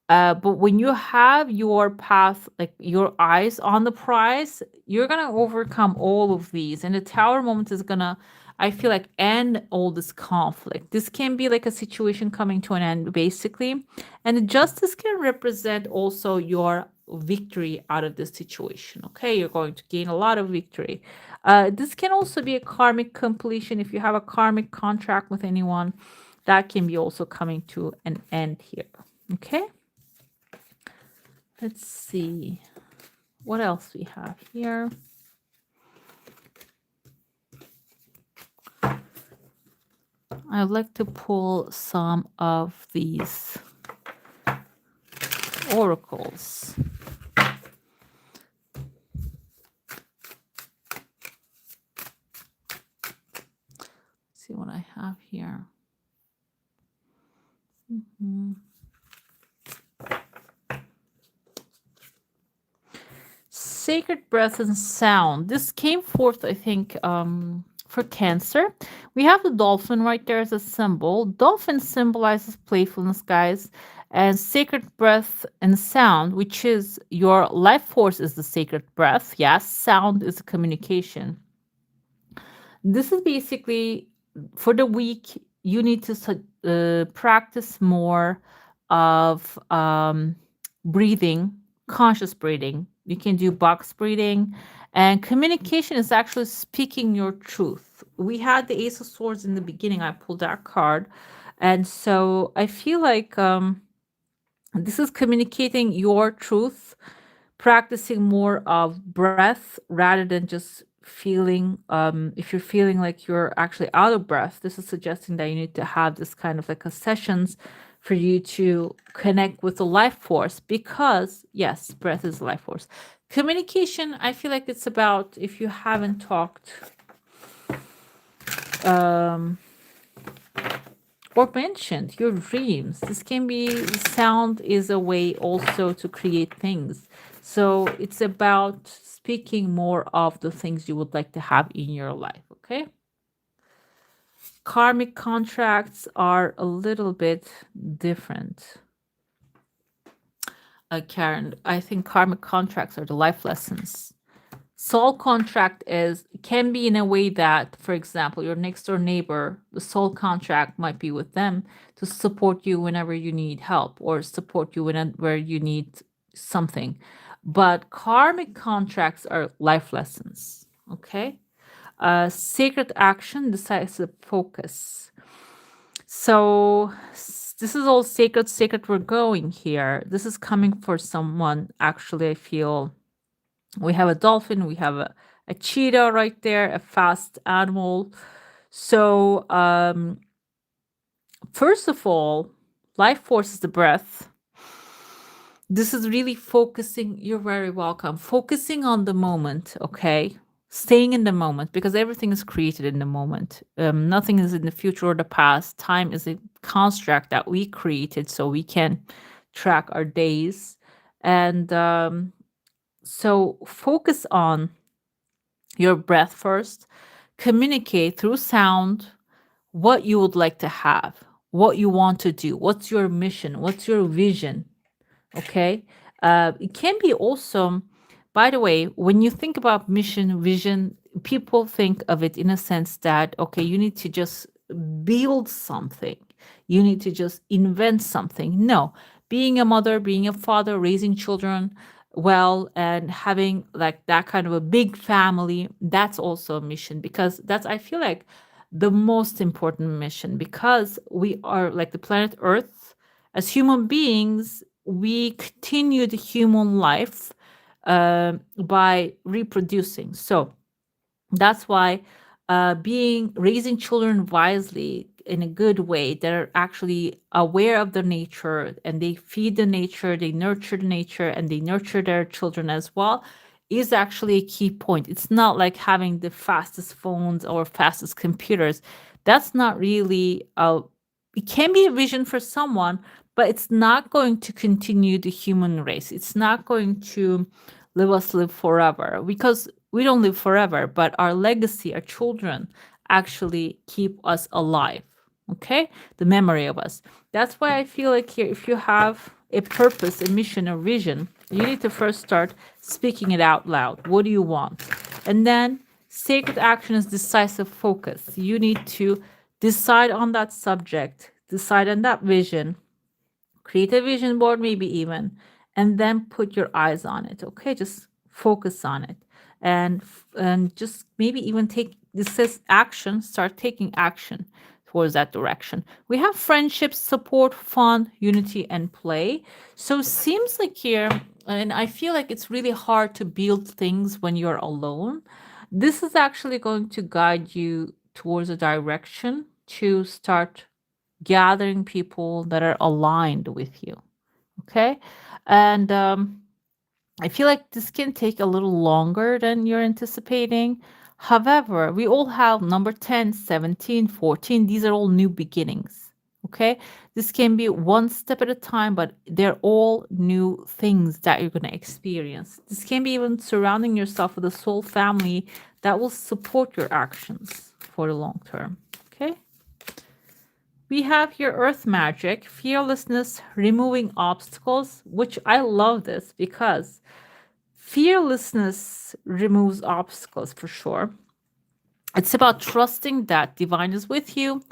But when you have your path, like your eyes on the prize, you're gonna overcome all of these. And the tower moment is gonna, I feel like, end all this conflict. This can be like a situation coming to an end, basically. And the justice can represent also your victory out of this situation. Okay, you're going to gain a lot of victory. This can also be a karmic completion. If you have a karmic contract with anyone, that can be also coming to an end here. Okay. Let's see what else we have here. I'd like to pull some of these oracles. Let's see what I have here. Sacred breath and sound. This came forth, I think, for Cancer. We have the dolphin right there as a symbol. Dolphin symbolizes playfulness, guys. And sacred breath and sound, which is your life force, is the sacred breath. Yes, sound is communication. This is basically for the week, you need to practice more of breathing, conscious breathing. You can do box breathing, and communication is actually speaking your truth. We had the Ace of Swords in the beginning. I pulled that card. And so I feel like this is communicating your truth, practicing more of breath rather than just feeling, if you're feeling like you're actually out of breath, this is suggesting that you need to have this kind of like a sessions for you to connect with the life force, because yes, breath is life force. Communication, I feel like it's about, if you haven't talked um or mentioned your dreams, this can be, sound is a way also to create things. So it's about speaking more of the things you would like to have in your life. Okay, karmic contracts are a little bit different. Karen, I think karmic contracts are the life lessons. Soul contract is, can be in a way that, for example, your next door neighbor, the soul contract might be with them to support you whenever you need help or support you whenever you need something. But karmic contracts are life lessons. Okay. Sacred action, decisive focus. So this is all sacred, sacred. We're going here. This is coming for someone. Actually, I feel we have a dolphin, we have a cheetah right there, a fast animal. So, first of all, life force is the breath. This is really focusing. You're very welcome. Focusing on the moment, okay? Staying in the moment, because everything is created in the moment. Nothing is in the future or the past. Time is a construct that we created so we can track our days. And so, focus on your breath first. Communicate through sound what you would like to have, what you want to do, what's your mission, what's your vision. Okay. It can be also, by the way, when you think about mission, vision, people think of it in a sense that, okay, you need to just build something, you need to just invent something. No, being a mother, being a father, raising children well, and having like that kind of a big family, that's also a mission, because that's, I feel like, the most important mission, because we are like the planet Earth. As human beings, we continue the human life by reproducing. So that's why being raising children wisely in a good way, that are actually aware of the nature and they feed the nature, they nurture the nature, and they nurture their children as well, is actually a key point. It's not like having the fastest phones or fastest computers. That's not really a, it can be a vision for someone, but it's not going to continue the human race. It's not going to live us live forever, because we don't live forever, but our legacy, our children, actually keep us alive. Okay, the memory of us. That's why I feel like here, if you have a purpose, a mission, a vision, you need to first start speaking it out loud. What do you want? And then sacred action is decisive focus. You need to decide on that subject, decide on that vision, create a vision board maybe even, and then put your eyes on it. Okay, just focus on it, and just maybe even take, this says action, start taking action towards that direction. We have friendship, support, fun, unity, and play. So seems like here, and I feel like it's really hard to build things when you're alone. This is actually going to guide you towards a direction to start gathering people that are aligned with you. Okay. And I feel like this can take a little longer than you're anticipating. However, we all have number 10, 17, 14. These are all new beginnings. Okay. This can be one step at a time, but they're all new things that you're going to experience. This can be even surrounding yourself with a soul family that will support your actions for the long term. Okay. We have here earth magic, fearlessness, removing obstacles, which I love this because fearlessness removes obstacles for sure. It's about trusting that divine is with you.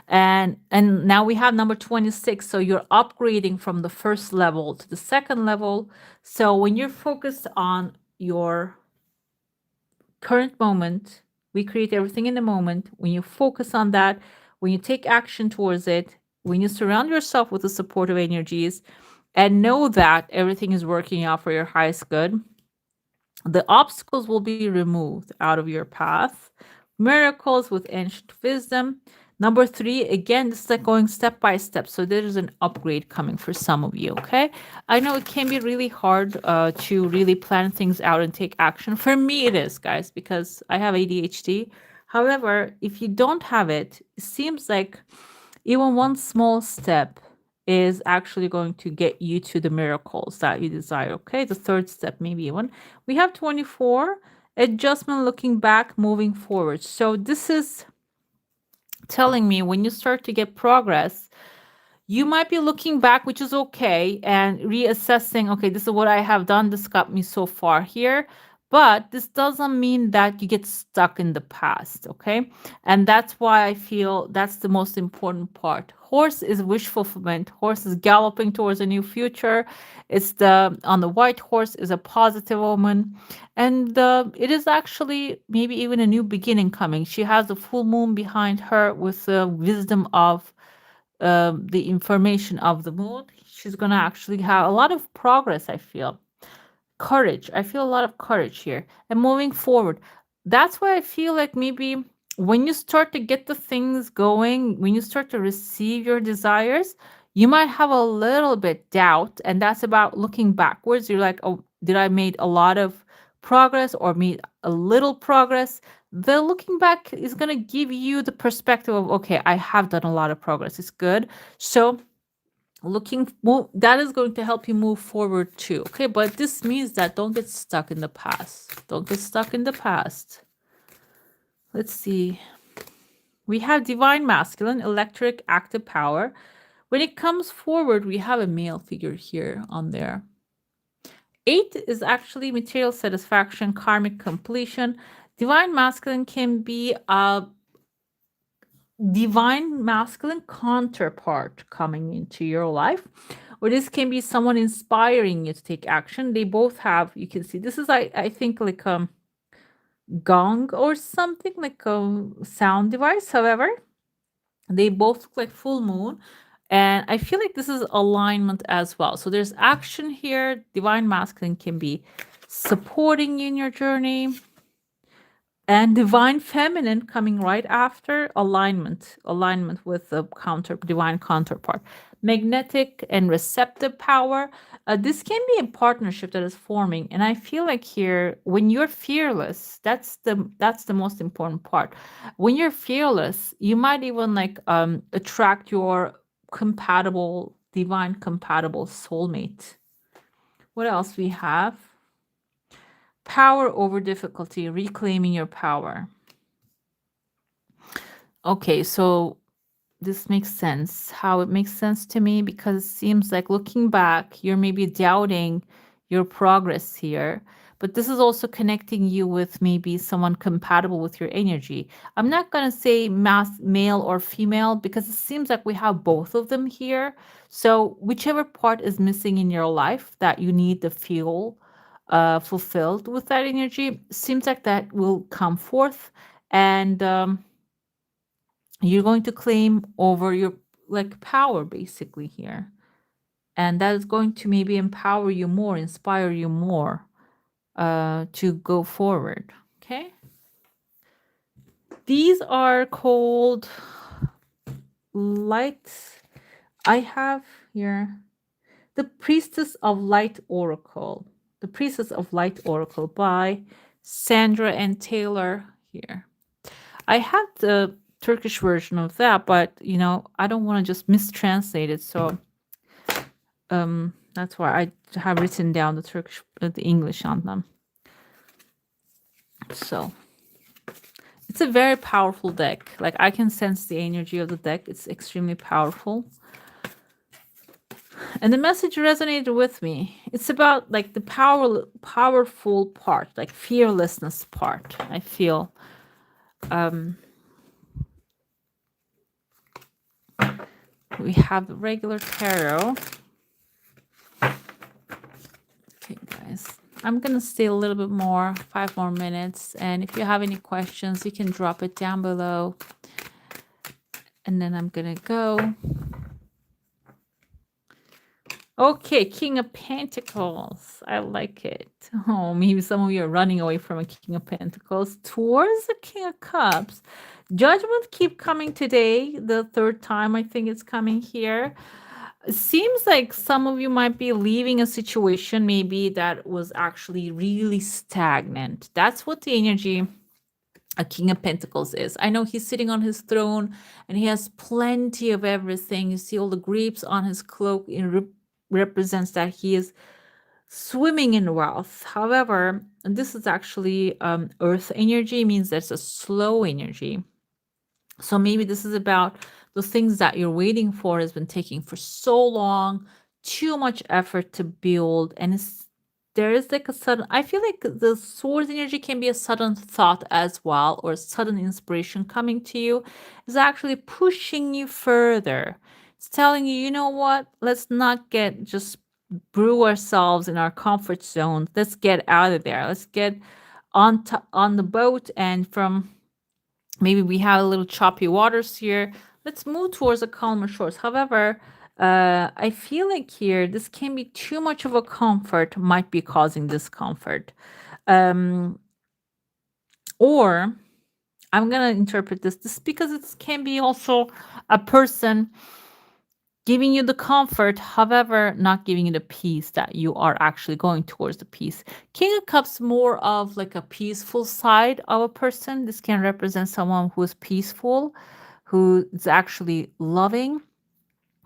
And now we have number 26. So you're upgrading from the first level to the second level. So when you're focused on your current moment, we create everything in the moment. When you focus on that, when you take action towards it, when you surround yourself with the supportive energies and know that everything is working out for your highest good, the obstacles will be removed out of your path. Miracles with ancient wisdom. Number three, again, this is like going step by step. So there's an upgrade coming for some of you, okay? I know it can be really hard to really plan things out and take action. For me, it is, guys, because I have ADHD. However, if you don't have it, it seems like even one small step is actually going to get you to the miracles that you desire. Okay, the third step, maybe even. We have 24, adjustment, looking back, moving forward. So this is telling me when you start to get progress, you might be looking back, which is okay, and reassessing, okay, this is what I have done. This got me so far here. But this doesn't mean that you get stuck in the past, okay? And that's why I feel that's the most important part. Horse is wish fulfillment. Horse is galloping towards a new future. It's the on the white horse is a positive omen, and it is actually maybe even a new beginning coming. She has the full moon behind her with the wisdom of the information of the moon. She's gonna actually have a lot of progress, I feel. Courage. I feel a lot of courage here. And moving forward. That's why I feel like maybe when you start to get the things going, when you start to receive your desires, you might have a little bit doubt. And that's about looking backwards. You're like, oh, did I made a lot of progress or made a little progress? The looking back is going to give you the perspective of, okay, I have done a lot of progress. It's good. So that is going to help you move forward too. Okay, but this means that don't get stuck in the past. Don't get stuck in the past. Let's see. We have divine masculine, electric, active power. When it comes forward, we have a male figure here on there. 8 is actually material satisfaction, karmic completion. Divine masculine can be a divine masculine counterpart coming into your life, or this can be someone inspiring you to take action. They both have, you can see this is I think like a gong or something, like a sound device. However, they both look like full moon, and I feel like this is alignment as well. So there's action here. Divine masculine can be supporting you in your journey, and divine feminine coming right after. Alignment with the divine counterpart. Magnetic and receptive power. This can be a partnership that is forming, and I feel like here when you're fearless, that's the most important part. When you're fearless, you might even like attract your divine compatible soulmate. What else we have? Power over difficulty, reclaiming your power. Okay, so this makes sense. How it makes sense to me, because it seems like looking back, you're maybe doubting your progress here. But this is also connecting you with maybe someone compatible with your energy. I'm not going to say male or female, because it seems like we have both of them here. So whichever part is missing in your life that you need to feel fulfilled with that energy, seems like that will come forth. And you're going to claim over your like power basically here, and that is going to maybe empower you more, inspire you more to go forward. Okay, these are called light. I have here the Priestess of Light Oracle, the Priestess of Light Oracle by Sandra and Taylor here. I have the Turkish version of that, but I don't want to just mistranslate it. So that's why I have written down the English on them. So it's a very powerful deck. Like, I can sense the energy of the deck. It's extremely powerful. And the message resonated with me. It's about like the powerful part, like fearlessness part. I feel we have the regular tarot. Okay, guys. I'm going to stay a little bit more, 5 more minutes. And if you have any questions, you can drop it down below. And then I'm going to go. Okay, King of Pentacles. I like it. Oh, maybe some of you are running away from a King of Pentacles towards the King of Cups. Judgment keep coming today. The third time I think it's coming here. It seems like some of you might be leaving a situation maybe that was actually really stagnant. That's what the energy a King of Pentacles is. I know he's sitting on his throne and he has plenty of everything. You see all the grapes on his cloak. It represents that he is swimming in wealth. However, and this is actually earth energy, means there's a slow energy. So maybe this is about the things that you're waiting for has been taking for so long, too much effort to build, and there is like a sudden. I feel like the swords energy can be a sudden thought as well, or a sudden inspiration coming to you, is actually pushing you further. It's telling you, you know what? Let's not get just brew ourselves in our comfort zone. Let's get out of there. Let's get on the boat and from maybe we have a little choppy waters here. Let's move towards a calmer shores. However, I feel like here this can be too much of a comfort, might be causing discomfort. Um, or I'm gonna interpret this because it can be also a person giving you the comfort, however, not giving you the peace that you are actually going towards the peace. King of Cups more of like a peaceful side of a person. This can represent someone who is peaceful, who is actually loving,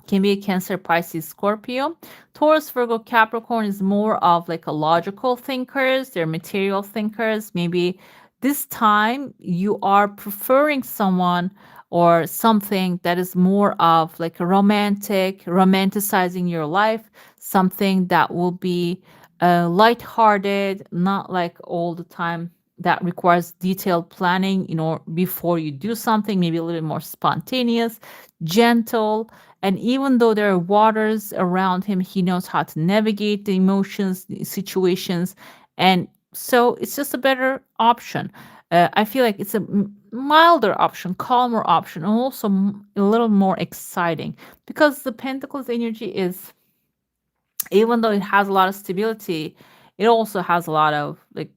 can be a Cancer, Pisces, Scorpio. Taurus, Virgo, Capricorn is more of like a logical thinkers. They're material thinkers. Maybe this time you are preferring someone or something that is more of like a romanticizing your life, something that will be lighthearted, not like all the time that requires detailed planning, before you do something, maybe a little more spontaneous, gentle, and even though there are waters around him, he knows how to navigate the emotions, the situations. And so it's just a better option. I feel like it's a milder option, calmer option, and also a little more exciting because the Pentacles energy is, even though it has a lot of stability, it also has a lot of like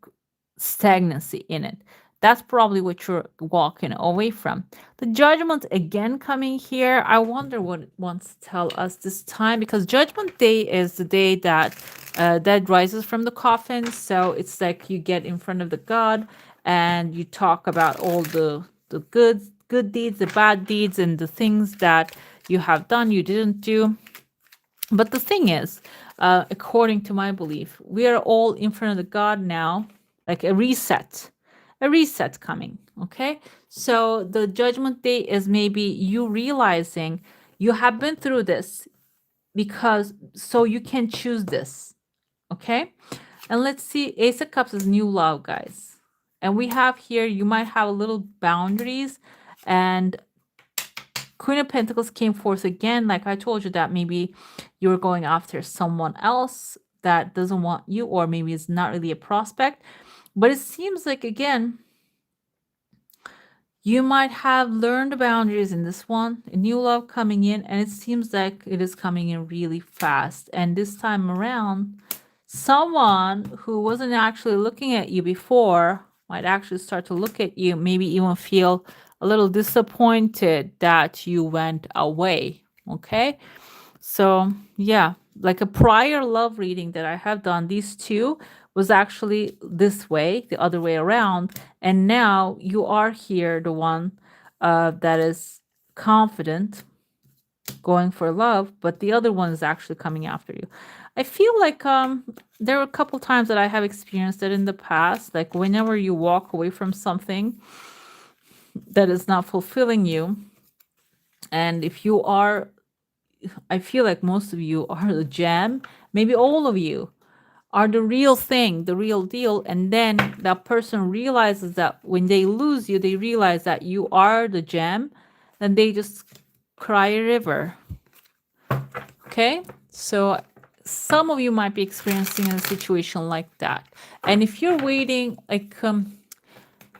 stagnancy in it. That's probably what you're walking away from. The Judgment again coming here. I wonder what it wants to tell us this time, because Judgment Day is the day that dead rises from the coffin. So it's like you get in front of the God and you talk about all the good deeds, the bad deeds, and the things that you have done, you didn't do. But the thing is, according to my belief, we are all in front of the God now, like a reset coming. Okay. So the judgment day is maybe you realizing you have been through this because so you can choose this. Okay. And let's see, Ace of Cups is new love, guys. And we have here, you might have a little boundaries, and Queen of Pentacles came forth again. Like I told you, that maybe you're going after someone else that doesn't want you, or maybe it's not really a prospect. But it seems like, again, you might have learned boundaries in this one, a new love coming in, and it seems like it is coming in really fast. And this time around, someone who wasn't actually looking at you before might actually start to look at you, maybe even feel a little disappointed that you went away. Okay. So, yeah, like a prior love reading that I have done, these two was actually this way, the other way around. And now you are here, the one that is confident, going for love, but the other one is actually coming after you. I feel like there were a couple times that I have experienced it in the past. Like whenever you walk away from something that is not fulfilling you, and if you are, I feel like most of you are the gem, maybe all of you are the real thing, the real deal. And then that person realizes that when they lose you, they realize that you are the gem, then they just cry a river. Okay, so some of you might be experiencing a situation like that. And if you're waiting like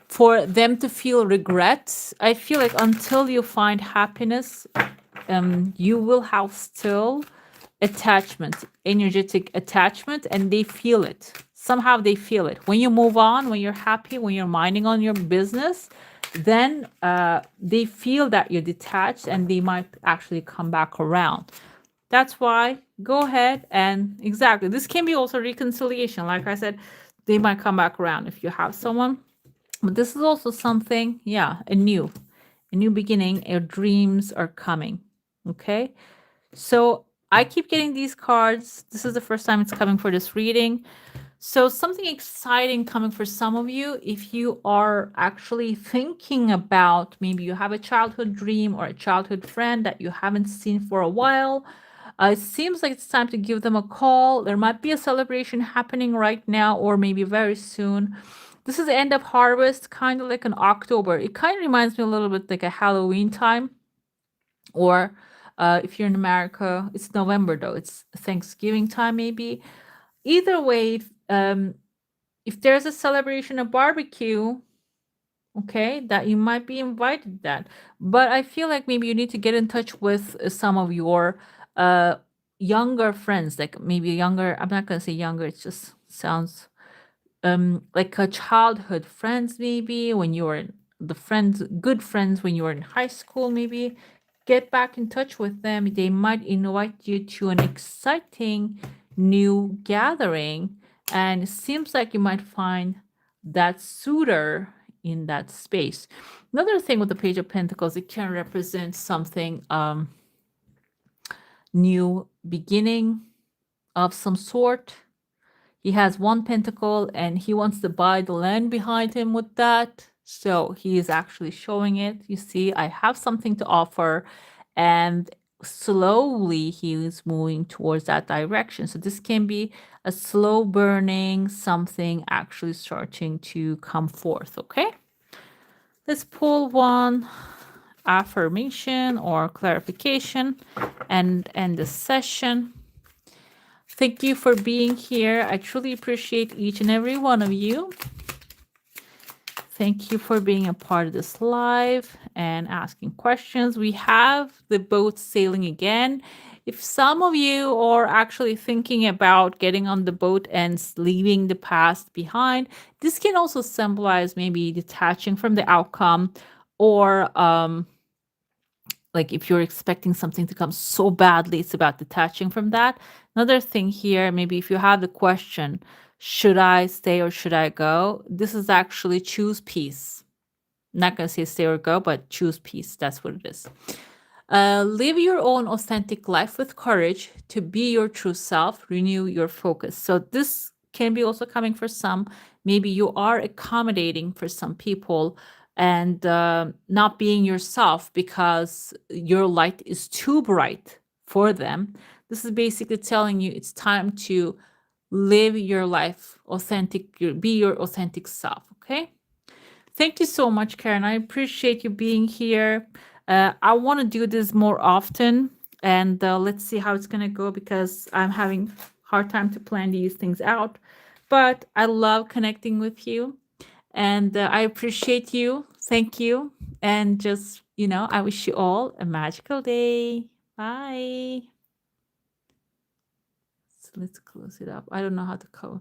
for them to feel regret, I feel like until you find happiness, you will have still attachment, energetic attachment, and they feel it. Somehow they feel it. When you move on, when you're happy, when you're minding on your business, then they feel that you're detached and they might actually come back around. That's why go ahead and exactly. This can be also reconciliation. Like I said, they might come back around if you have someone. But this is also something, yeah, a new beginning. Your dreams are coming. Okay. So I keep getting these cards. This is the first time it's coming for this reading. So something exciting coming for some of you if you are actually thinking about maybe you have a childhood dream or a childhood friend that you haven't seen for a while. It seems like it's time to give them a call. There might be a celebration happening right now or maybe very soon. This is the end of harvest, kind of like an October. It kind of reminds me a little bit like a Halloween time, or if you're in America, it's November though. It's Thanksgiving time maybe. Either way, if there's a celebration, a barbecue, okay, that you might be invited that. But I feel like maybe you need to get in touch with some of your uh younger friends, like maybe younger. I'm not gonna say younger. It just sounds like a childhood friends maybe when you were the friends good friends when you were in high school. Maybe get back in touch with them. They might invite you to an exciting new gathering, and it seems like you might find that suitor in that space. Another thing with the Page of Pentacles, it can represent something new beginning of some sort. He has one pentacle and he wants to buy the land behind him with that. So he is actually showing it. You see, I have something to offer. And slowly he is moving towards that direction. So this can be a slow burning, something actually starting to come forth. Okay. Let's pull one affirmation or clarification and end the session. Thank you for being here. I truly appreciate each and every one of you. Thank you for being a part of this live and asking questions. We have the boat sailing again. If some of you are actually thinking about getting on the boat and leaving the past behind, this can also symbolize maybe detaching from the outcome, or like if you're expecting something to come so badly, it's about detaching from that. Another thing here, maybe if you have the question, should I stay or should I go? This is actually choose peace. I'm not going to say stay or go, but choose peace. That's what it is. Live your own authentic life with courage to be your true self, renew your focus. So, this can be also coming for some. Maybe you are accommodating for some people and not being yourself because your light is too bright for them. This is basically telling you it's time to live your life authentic, be your authentic self. Okay. Thank you so much, Karen. I appreciate you being here. I want to do this more often, and let's see how it's gonna go because I'm having hard time to plan these things out. But I love connecting with you, and I appreciate you. Thank you, and just I wish you all a magical day. Bye. So let's close it up. I don't know how to code.